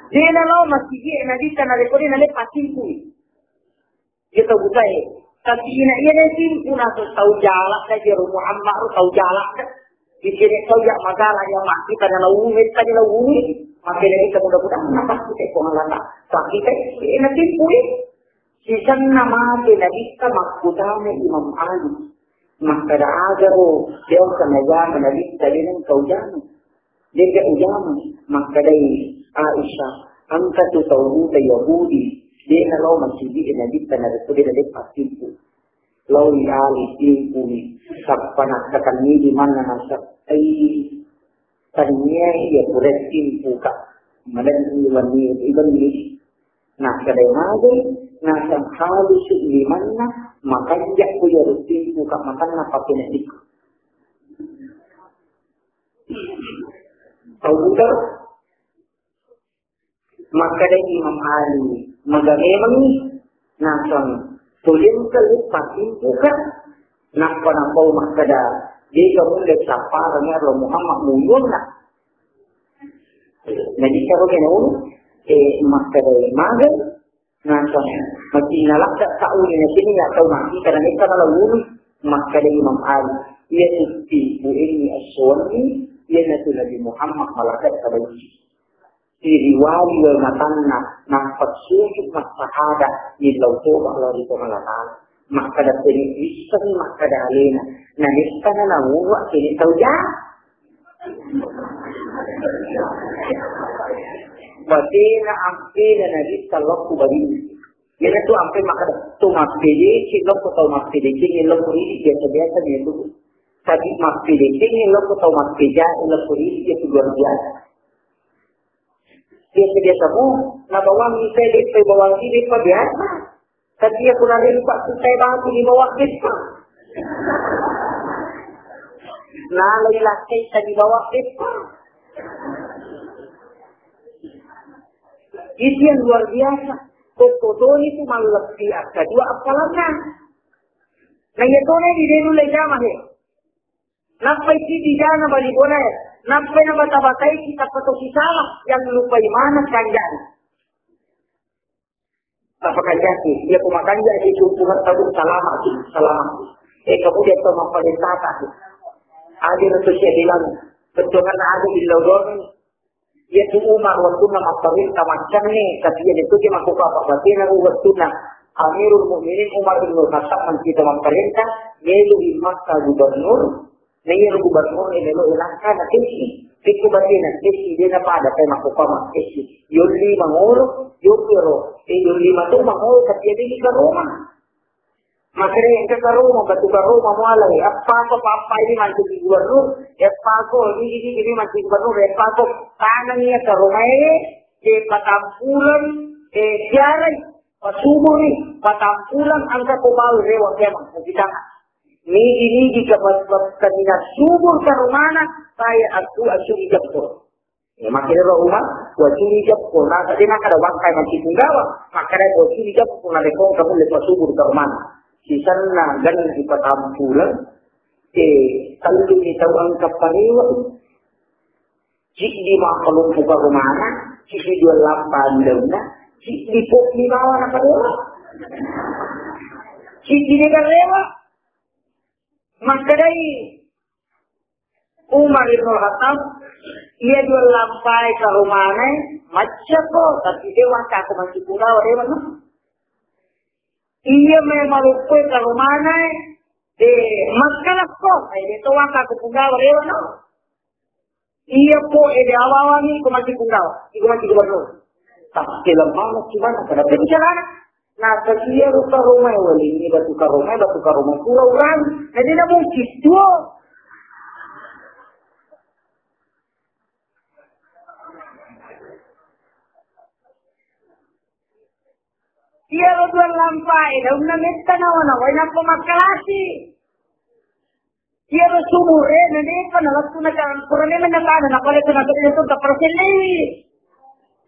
S1: dia nak masih dia nanti tanah rekodi nanti pasti pun. Dia tahu bukan. Tapi ia nanti pun harus tahu jalan saja. Muhammad harus tahu jalan. Di sini tahu yang masalah yang mati pada laumit tadi laumit. Makanya kita mudah-mudahan pasti kita pengalatan. Tapi kita nanti pun. Sisan nama dia kita makutame Imam Ali. Maka ada ajaru dia kena nabi tadi yang tahu jalan. Dia ujama maka dari Aisyah, angka tu tahu ke Yahudi, dia kalau masih di Nabi tanah itu dia ada pasti itu. Lalu Ali itu siapa nak katakan ni di mana nasab? Tanya ia boleh buka, mana ni iban ni. Nah kadang ada nasab halus di mana makan jak punya rutin buka makan apa pun ni. Tahu tak? Maka dari Imam Ali memang ni nasang tulen kelipat itu kan nak panapau maka dah dia kamu lihat siapa dengan Rasul Muhammad muncul nak jadi kalau kena maka dari maga nasang mesti nalak tak tahu ni sini tak tahu nanti kerana mereka kalau ulu maka dari Imam Ali ia itu ini aswani ia nanti Nabi Muhammad malaikat kabali riwayat yang matangna nampak sujud masyarakat di lautu Allah di Tuhan maka dah peristiwa maka dah alena nah istana nawa kini tahu ya batina ampe dan nabi sallallahu alaihi ini tu ampe maka tu mapede cilok atau mapede cilok ini biasa dia tu tapi mapede cilok atau mapede cilok ini itu luar biasa. Dia semua, nak bawang ni saya lihat bawang ini apa biasa. Tapi aku nak lihat saya bangku di bawah kita. Nah, lelah saya di bawah kita. Itu yang luar biasa. Foto itu malu lebih agak dua apalagi. Nah, itu ni di dulu lagi mana? Nampai di sana balik boleh. Nampai na bata-batai kita patosisama yang lupa mana kanjan. Apa kanjan sih? Dia kumakan jadi hubungan tabung selamat. Kemudian itu memperintahkan. Adir itu saya bilang, betul-betul ada di lodon. Dia tu Umar waktu nama perintah macam ni. Tapi dia itu dia mampu apa? Berarti nama waktu Amirul Mukminin Umar bin Khattab kita memperintah. Melu di masa gubernur. Nengir gubernur ini lo ilangkan kesi, fikir batin kesi dia dapat ada tema koma kesi. Yuli mangoro, yuli matu mangoro tapi dia di rumah. Makanya yang ke rumah batu ke rumah mulai apa ini masih di gubernur, ini masih gubernur, tanahnya ke rumah ini, patampulan, jalan, pasumur ni, patampulan angka kobal rewak memang kita. Ini jika ketika subur ke rumah saya aku asuri jepur. Ya makin rumah asuri jepur. Nah tadi nak ada bangkai masih tunggawa. Makanya asuri jepur nak lekong kamu lepas subur ke rumah. Sisa nagan di patampulan. Kalau kita angkat paniwa. Jika di makalung buka rumah. Jika jual lapan leuna. Jika di pok di bawah nak lewa. Jika di negara lewa. Maka dari Umar ibn Khattab, ia jual lampai ke rumahnya, macam kok, tapi dia wangka aku masih pulau, dia mana? Ia memang lupa ke rumahnya, maskalah kok, dia tu wangka aku pulau, dia mana? Ia po, dia awal ni aku masih pulau, aku masih gubernur. Tak lemah macam mana, kada berjalan. Nah, dia rupa rumah wali ini, batu ke rumah pulau orang, jadi dia mungkin dua. Dia berdua lampai, dah una mesta nawana, wala po makalasi. Dia bersumur, nanti pa nalagto na kan, kurang naman na nakulit na ito ka perselewi.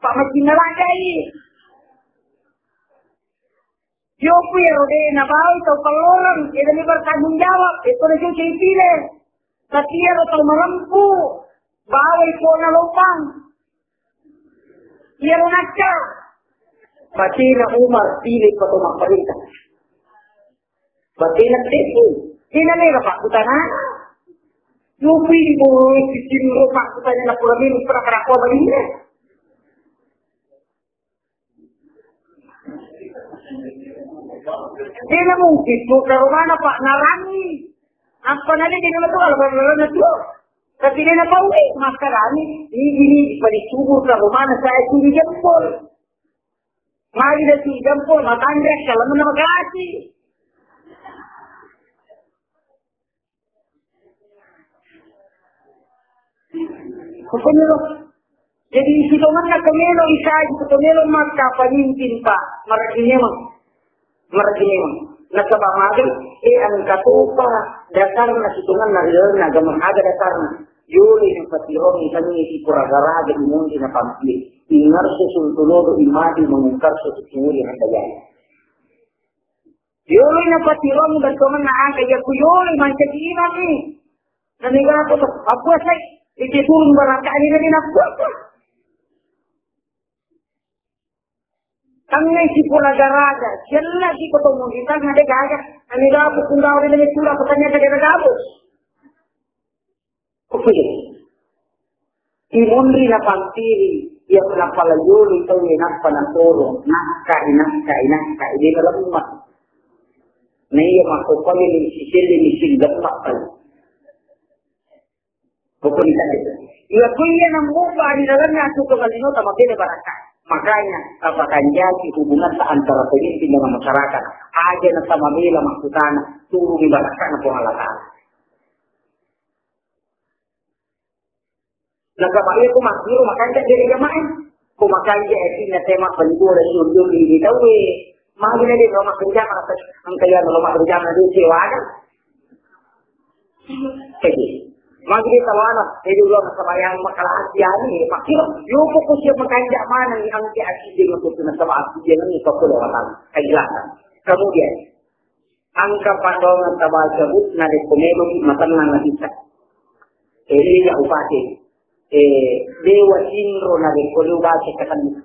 S1: Pak macam nalagay. Yo pero de nabaw ito kalorang, ito ni bertanggung jawab, ito na siya pili. Sa tiyero ito marampu, bawal po na lupang. Tiyero na siya. Pati na Umar, pilih pa ito magparita. Pati na tipu. Sinalera pa, kuta na. Yung pilih mo, sinuro pa, kuta niya na puramin, para karakwa ba niya? Hindi na mungkin mo, pero mana pa, narami. Ang panali, di naman ito, alam na ito. Kasi hindi na pa uwi, mas karami. Hindi, palisubo sa rumana sa ito, jampol. Mari na si jampol, matandres, alam mo na mag-aasi. Kukunilo. Jadi si Tuhan na kumilo isa, si kumilo magkapanimpin pa, maraginimang. Nasabamagan, ang katupa, dasar na si Tuhan na rin na gamahaga dasar na. Yuli ng patirong isang si Puragaraga imundi na pampli. Ingarso sultulodo imadi mengukarso sumuli ng dayay. Yuli ng patirong gantungan na ang kaya ko yuli, mansyagina ni. Naniga ko, ako say, ititulong barangkali na din ako. Kami si Puragaraga, siya lagi ko itong mungitan na degaga. Naniga ko kung daw rin na itula ko kanya sa ganagabos. Oke, imundri na pantiri yang napalayuli ito enak panatoro, naka, ini dalam umat. Naiya makupali ni sisil dapat tayo. Bukan itu. Ia kuya ng mupa di dalam nasu kemalino tamakini baraka. Makanya apakah jadi hubungan antara pemimpin dengan masyarakat aja na samamila maksudana turun di baraka na pengalatan. Nagkabaya kumakiro, makanya dari jamaah. Kumakanya etin na tema panigura sulyong ditaw eh. Mahal na din rumah kerja, ang kaya ng rumah kerja na din siwagan. Sige. Magiging tawana, hindi ulo na sabayang makalaan siya ni Makiro. Yung po siya makanya man ang kiasiding na tuto na sa maasiding ng ipapulawatan, kailangan. Kemudian, ang kapatong ng tabal sabut na rekomendong matang na isa. Ini ya upati. Dewa Indro na rekoluga sa kanila.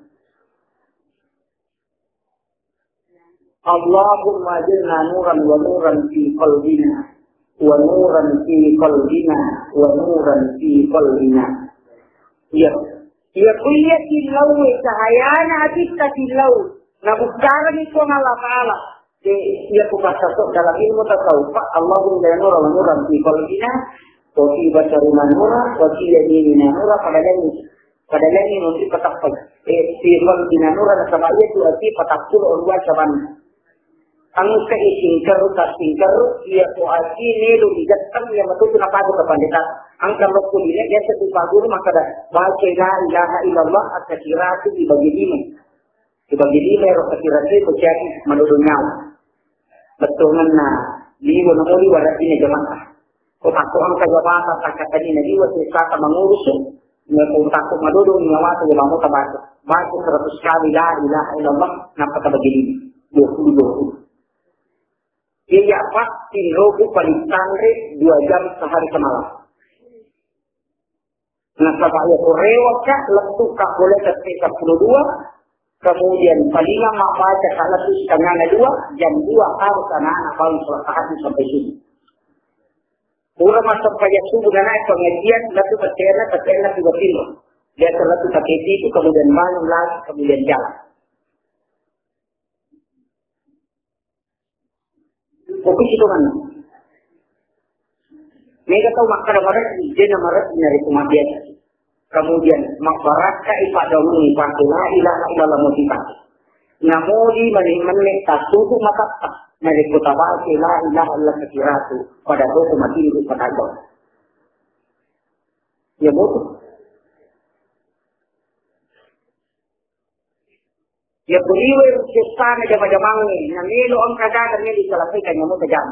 S1: Allahumma jilna nuran wa nuran fi qalbina wa nuran fi qalbina wa nuran fi qalbina. Ya kuya tilaw cahayana kita tilaw na bukaran ito ng Allah Ta'ala. Ya po pasasok dalam ilmu tasawuf Allahumma jilna nuran wa nuran fi qalbina Kopi baca rumah nura, kopi jadi nura pada lagi nanti petak sifat bina nura sama dia tu arti petak pun orang caban. Angka singkar kasingkar dia tu arti nelu digatang yang betul tu nampak tu kepandita. Angka lokul ini dia satu pagur maka dah baca la ilaha illallah atau kiratu dibagi lima. Dibagi lima roh kiratu itu jadi menurutnya. Betul mana lima nomor warat ini jemaah. Kung ako ang kagabata sa katanina, iwas sa mangurusok, kung takot madudong ngawato, yung mga tabato, bago 100 kali la ilaha illallah, napakabagilin. Yuhu. Iya pak, tinulogo palitangre, 2 jam sehari semalam. Nasabaya kurewak ka, letuk ka boleh ketika 12, kemudian palingan mabaca salah setengah 2, jam 2 harus anak-anak paling selesai sampai sini. Pura masuk pada subuh dan naik pengajian, lalu terkena tiba-tiba. Dia terlalu pakai itu, kemudian bangun lagi, kemudian jalan. Oke, itu kan. Mereka tahu makar-makar, dia nama dari kematian. Kemudian, makbarat ibadah ini, la ilaha illallah motivasi. Namudi menik tasuhu makatta. Dari kota bahasa la ilaha illallah sekiratu. Pada doa mati itu pada doa. Ya betul. Ya beliau ciptaan jama-jamang ni. Namilo ang kagatan niya diselesaikan yang mutajam.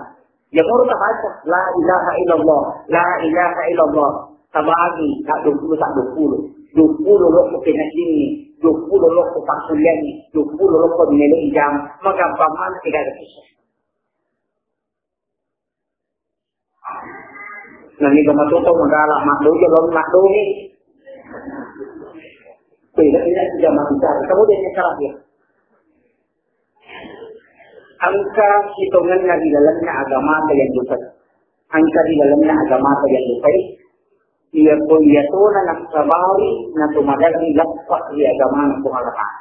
S1: Ya muru baca la ilaha illallah, la ilaha illallah. Sabagi tak 20 tak 20. 20 loko pinasini, 20 loko pasulyani, 20 loko dinilai jam, magampaman tidak ada kisah. Nanti kematuto magala makdo jalon makdo ni. Tidak tidak maksudnya. Kemudian yang terakhir. Angka hitungan di dalamnya agama yang dusai. Angka di dalamnya agama yang dusai. Ia pun ia tuna nak sabari nak tumadali lapak di agama nak pengalatan.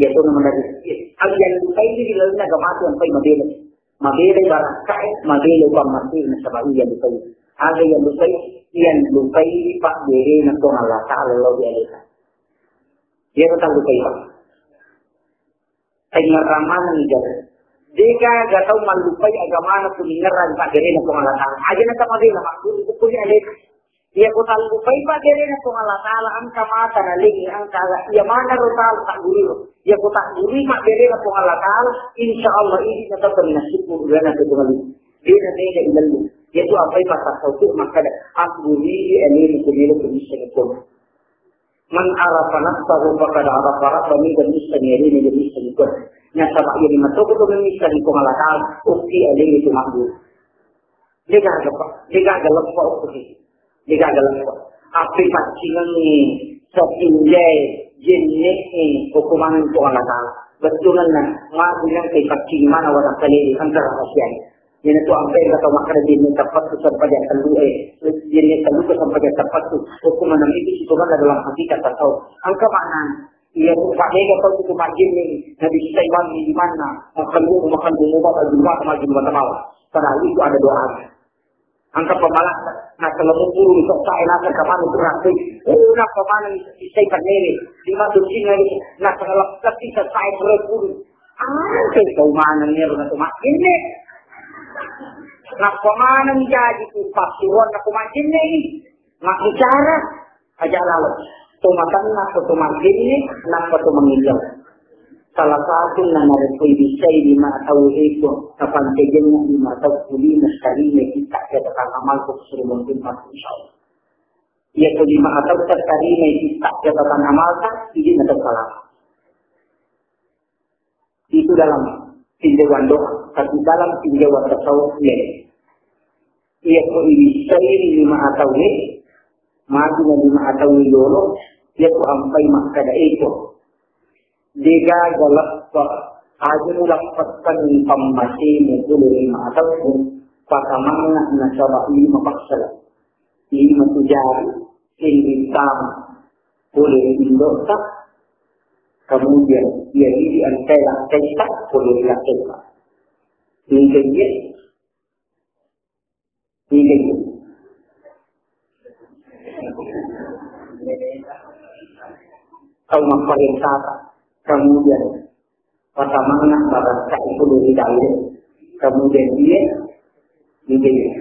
S1: Ia tuna menjadi. Ang yang dusai di dalamnya agama yang sampai mabila. Mabila barakai, mabila pamati nak sabari yang dusai. Ada yang dusai pak diri nak pengalatan lalu dialihkan. Dia tetap lupa itu. Tengah ramalan ni jadi. Jika gak tahu melupai agama nak peninggalan pak diri nak pengalatan. Aja nak sama dia nak aku punya lek. Dia ko tahu lupai pak diri nak pengalatan. Angka mata naligi angka ia mana rotal tak guru. Dia ko tak guru mak diri nak pengalatan. Insya Allah ini tetap bernasib bulan nanti kembali. Dia nanti ada ilalu. Dia tu apa yang pasal tahu maka aku guru ini kembali bisa ikut. Man arafa nafsahu faqad arafa rabbahu dan mustanirin dan mustaniqun. Nya sabak yang dimaksud itu mistani pengalatan ukti alih itu makhluk. Dia agak lepas ukti. Dia agak lepas. Api pacingan ni setinggai jenis ni hukuman pengalatan. Betulan lah. Mak bilang kay pacing mana wadah kali antara kasihan. Yan itu sampai kata makna jenis tepat tu sampai dia telu jenis telu tu sampai dia tepat tu hukuman itu itu kan dalam hakikat atau angka mana ia tu pakai kata itu majin ni nabi Sulaiman di mana makan bumbu bagi rumah malah padahal itu ada doa angka pemalas nak kelemu guru sok saya nak ke mana berarti nak ke mana saya pandai di mana tu sini nak kelap tapi saya berguru kau mana ni orang tu makin ni nak pemana menjadi pasuruan nak pemajin ni nak bicara aja lalu tumatan nak pemajin ni nak pemangil salah satu nama rekui bisa lima tahu itu kapan kejengnya lima tahu kuli sekali kita katakan amal suruh mungkin pasti insyaallah ia tu lima atau sekali kita katakan amal tak izin atau salah itu dalam tinjauan doa, tapi dalam tinjauan tasawuf ini, ia kuisairi 5 atau ni, maju 5 atau ni dulu, ia ku sampai makada itu. Jika galak aja lapatkan pembasi mungkin 5 atau pun, pakamana nasabah 5 paksal, 5 tujari, 5 tam, boleh indosak. Kemudian dia ini antara kita boleh dilakukan. Ini kau mampir kata. Kemudian pertama pada saat itu boleh dilakukan. Kemudian dia ini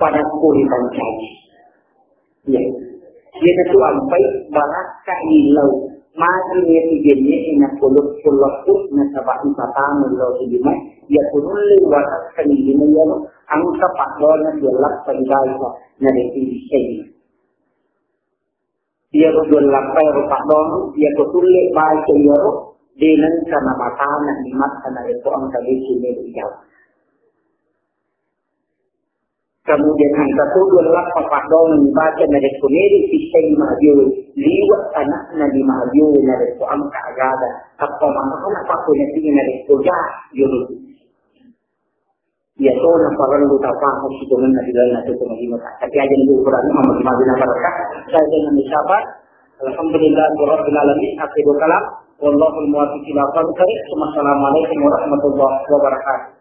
S1: pada kulitan caci. Ya, dia tu sampai baraka ilau. Mari dia ini nak pulut nak sabah patang ilau segini. Dia pulul warak kali ini ya. Angka pakdon dia lak pandai ko na dipilih. Dia betul lapai pakdon dia betul baik yo dengan kana patang di mat kana itu angka di sini dia. Kemudian angka tujuh adalah papadong membaca dari komedi sistem maju liwat anaknya maju dari angka agada apa mana apa punya tinggi dari kerja jadi Ya so na parang luta pa ako si Tuhan na sila na ito maging tapi aja nih ukurannya memang bina barakah saya dengan siapa alhamdulillah rabbil alamin akhirul kalam wallahul muwaffiq ila aqwamit thoriq. Wassalamualaikum warahmatullahi wabarakatuh.